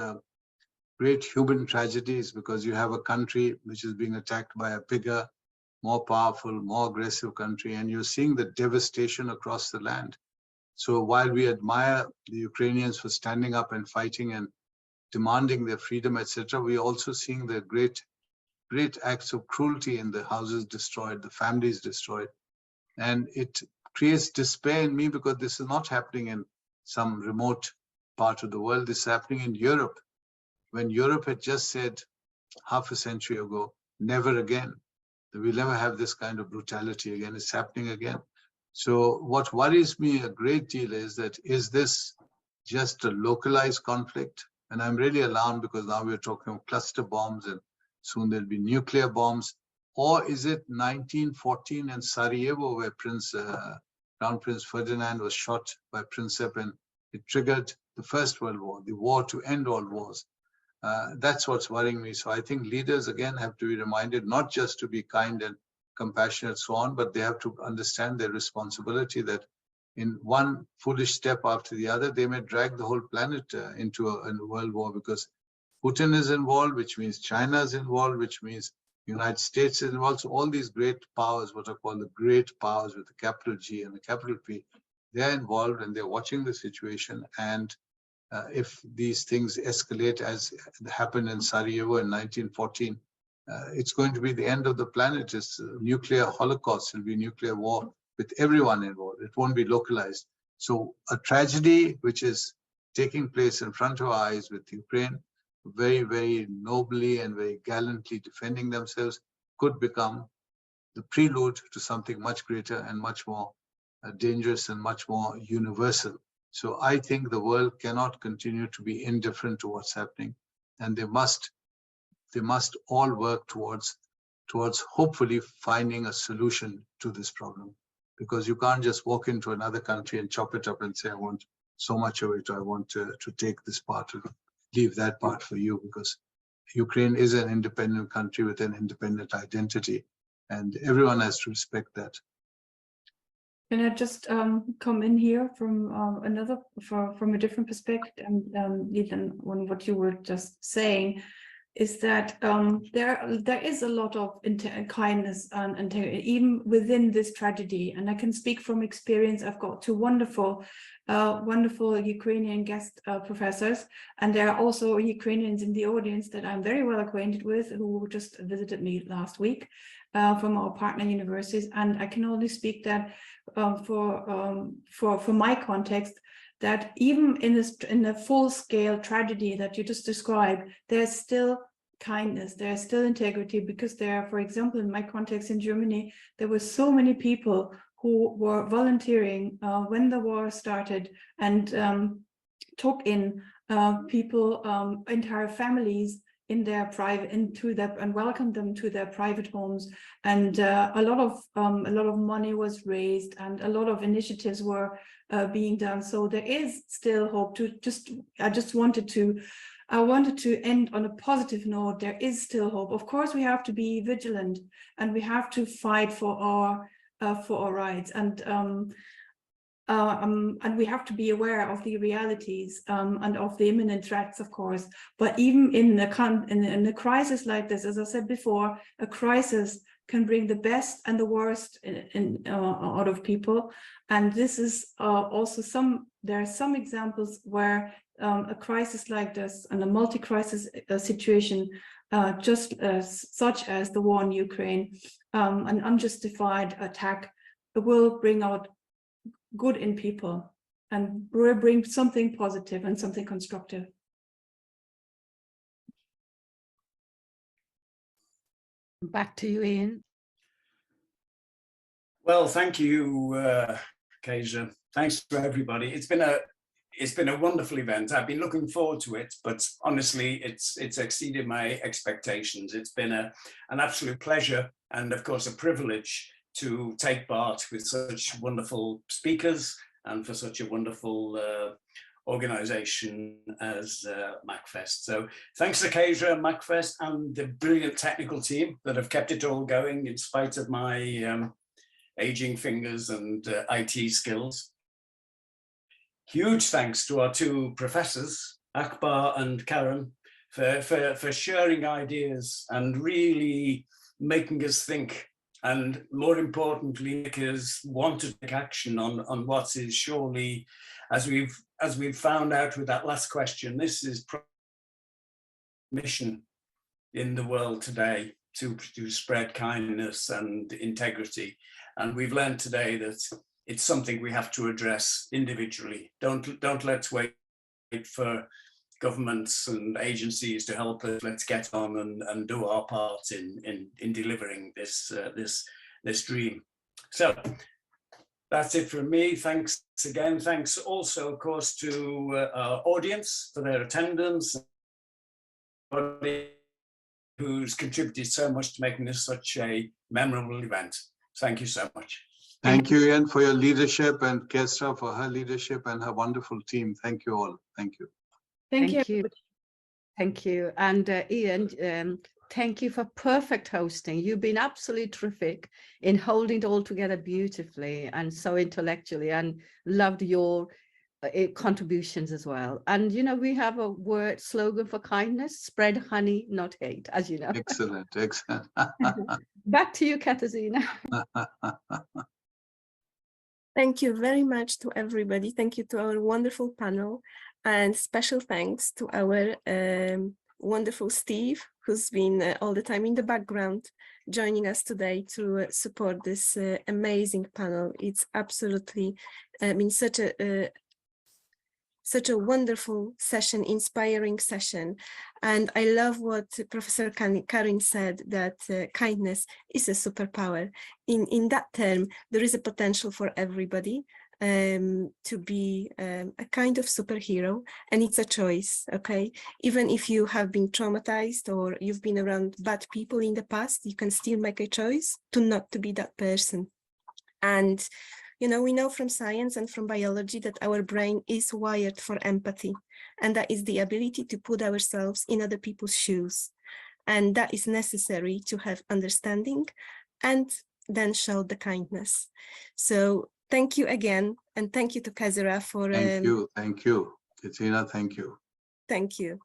great human tragedies, because you have a country which is being attacked by a bigger, more powerful, more aggressive country, and you're seeing the devastation across the land. So while we admire the Ukrainians for standing up and fighting and demanding their freedom, etc., we're also seeing the great acts of cruelty in the houses destroyed, the families destroyed. And it creates despair in me, because this is not happening in some remote part of the world. This is happening in Europe, when Europe had just said half a century ago, never again, that we'll never have this kind of brutality again. It's happening again. So what worries me a great deal is that, is this just a localized conflict? And I'm really alarmed, because now we're talking of cluster bombs and soon there'll be nuclear bombs. Or is it 1914 in Sarajevo, where Crown Prince Ferdinand was shot by Princip, and it triggered the First World War, the war to end all wars? That's what's worrying me. So I think leaders again have to be reminded not just to be kind and compassionate, so on, but they have to understand their responsibility, that in one foolish step after the other, they may drag the whole planet into a world war, because Putin is involved, which means China is involved, which means the United States is involved. So all these great powers, what are called the great powers with a capital G and a capital P, they're involved and they're watching the situation. And if these things escalate as happened in Sarajevo in 1914, it's going to be the end of the planet. It's a nuclear holocaust. It'll be nuclear war with everyone involved. It won't be localized. So a tragedy which is taking place in front of our eyes with Ukraine, very, very nobly and very gallantly defending themselves, could become the prelude to something much greater and much more dangerous and much more universal. So I think the world cannot continue to be indifferent to what's happening, and they must all work towards hopefully finding a solution to this problem, because you can't just walk into another country and chop it up and say, I want so much of it, I want to take this part and leave that part for you, because Ukraine is an independent country with an independent identity, and everyone has to respect that.
Can I just come in here from from a different perspective, and even on what you were just saying, is that there is a lot of kindness and integrity even within this tragedy. And I can speak from experience. I've got 2 wonderful Ukrainian guest professors, and there are also Ukrainians in the audience that I'm very well acquainted with, who just visited me last week from our partner universities. And I can only speak that for my context, that even in a full-scale tragedy that you just described, there's still kindness, there's still integrity, because there, for example, in my context in Germany, there were so many people who were volunteering when the war started, and took in people, entire families in their private, and welcomed them to their private homes. And a lot of money was raised, and a lot of initiatives were being done. So there is still hope. I wanted to end on a positive note. There is still hope. Of course, we have to be vigilant, and we have to fight for our rights, and we have to be aware of the realities and of the imminent threats, of course. But even in a crisis like this, as I said before, a crisis can bring the best and the worst out of people. And this is also there are some examples where a crisis like this and a multi-crisis situation, such as the war in Ukraine, an unjustified attack, will bring out good in people and will bring something positive and something constructive.
Back to you, Ian.
Well, thank you, Kezia. Thanks to everybody. It's been a wonderful event. I've been looking forward to it, but honestly, it's exceeded my expectations. It's been an absolute pleasure and, of course, a privilege to take part with such wonderful speakers and for such a wonderful organization as MACFEST. So thanks to Kezia, MACFEST, and the brilliant technical team that have kept it all going in spite of my aging fingers and IT skills. Huge thanks to our two professors, Akbar and Karen, for sharing ideas and really making us think, and more importantly, make us want to take action on what is surely, as we've found out with that last question, this is mission in the world today to spread kindness and integrity. And we've learned today that it's something we have to address individually. Don't let's wait for governments and agencies to help us. Let's get on and do our part in delivering this dream. So that's it from me. Thanks again. Thanks also, of course, to our audience for their attendance, who's contributed so much to making this such a memorable event. Thank you so much.
Thank you, Ian, for your leadership, and Kezia for her leadership and her wonderful team. Thank you all. Thank you.
Thank you.
Thank you. And Ian, thank you for perfect hosting. You've been absolutely terrific in holding it all together beautifully and so intellectually, and loved your contributions as well. And, you know, we have a slogan for kindness: spread honey, not hate, as you know.
Excellent, excellent.
Back to you, Katarzyna.
Thank you very much to everybody. Thank you to our wonderful panel, and special thanks to our wonderful Steve, who's been all the time in the background, joining us today to support this amazing panel. It's absolutely, such a wonderful session, inspiring session. And I love what Professor Karin said, that kindness is a superpower. In that term, there is a potential for everybody to be a kind of superhero, and it's a choice, okay? Even if you have been traumatized or you've been around bad people in the past, you can still make a choice to not to be that person. And you know, we know from science and from biology that our brain is wired for empathy, and that is the ability to put ourselves in other people's shoes. And that is necessary to have understanding and then show the kindness. So thank you again. And thank you to Kezia for...
Thank you. Katarzyna, thank you.
Thank you.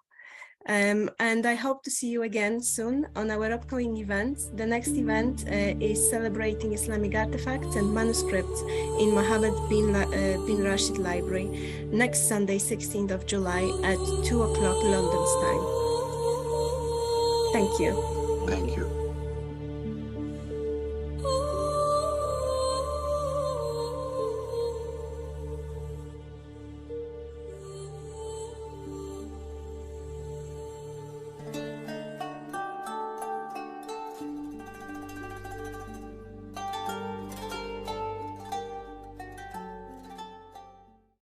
And I hope to see you again soon on our upcoming events. The next event is celebrating Islamic artifacts and manuscripts in Mohammed bin Rashid Library next Sunday, 16th of July at 2 o'clock London's time. Thank you.
Thank you.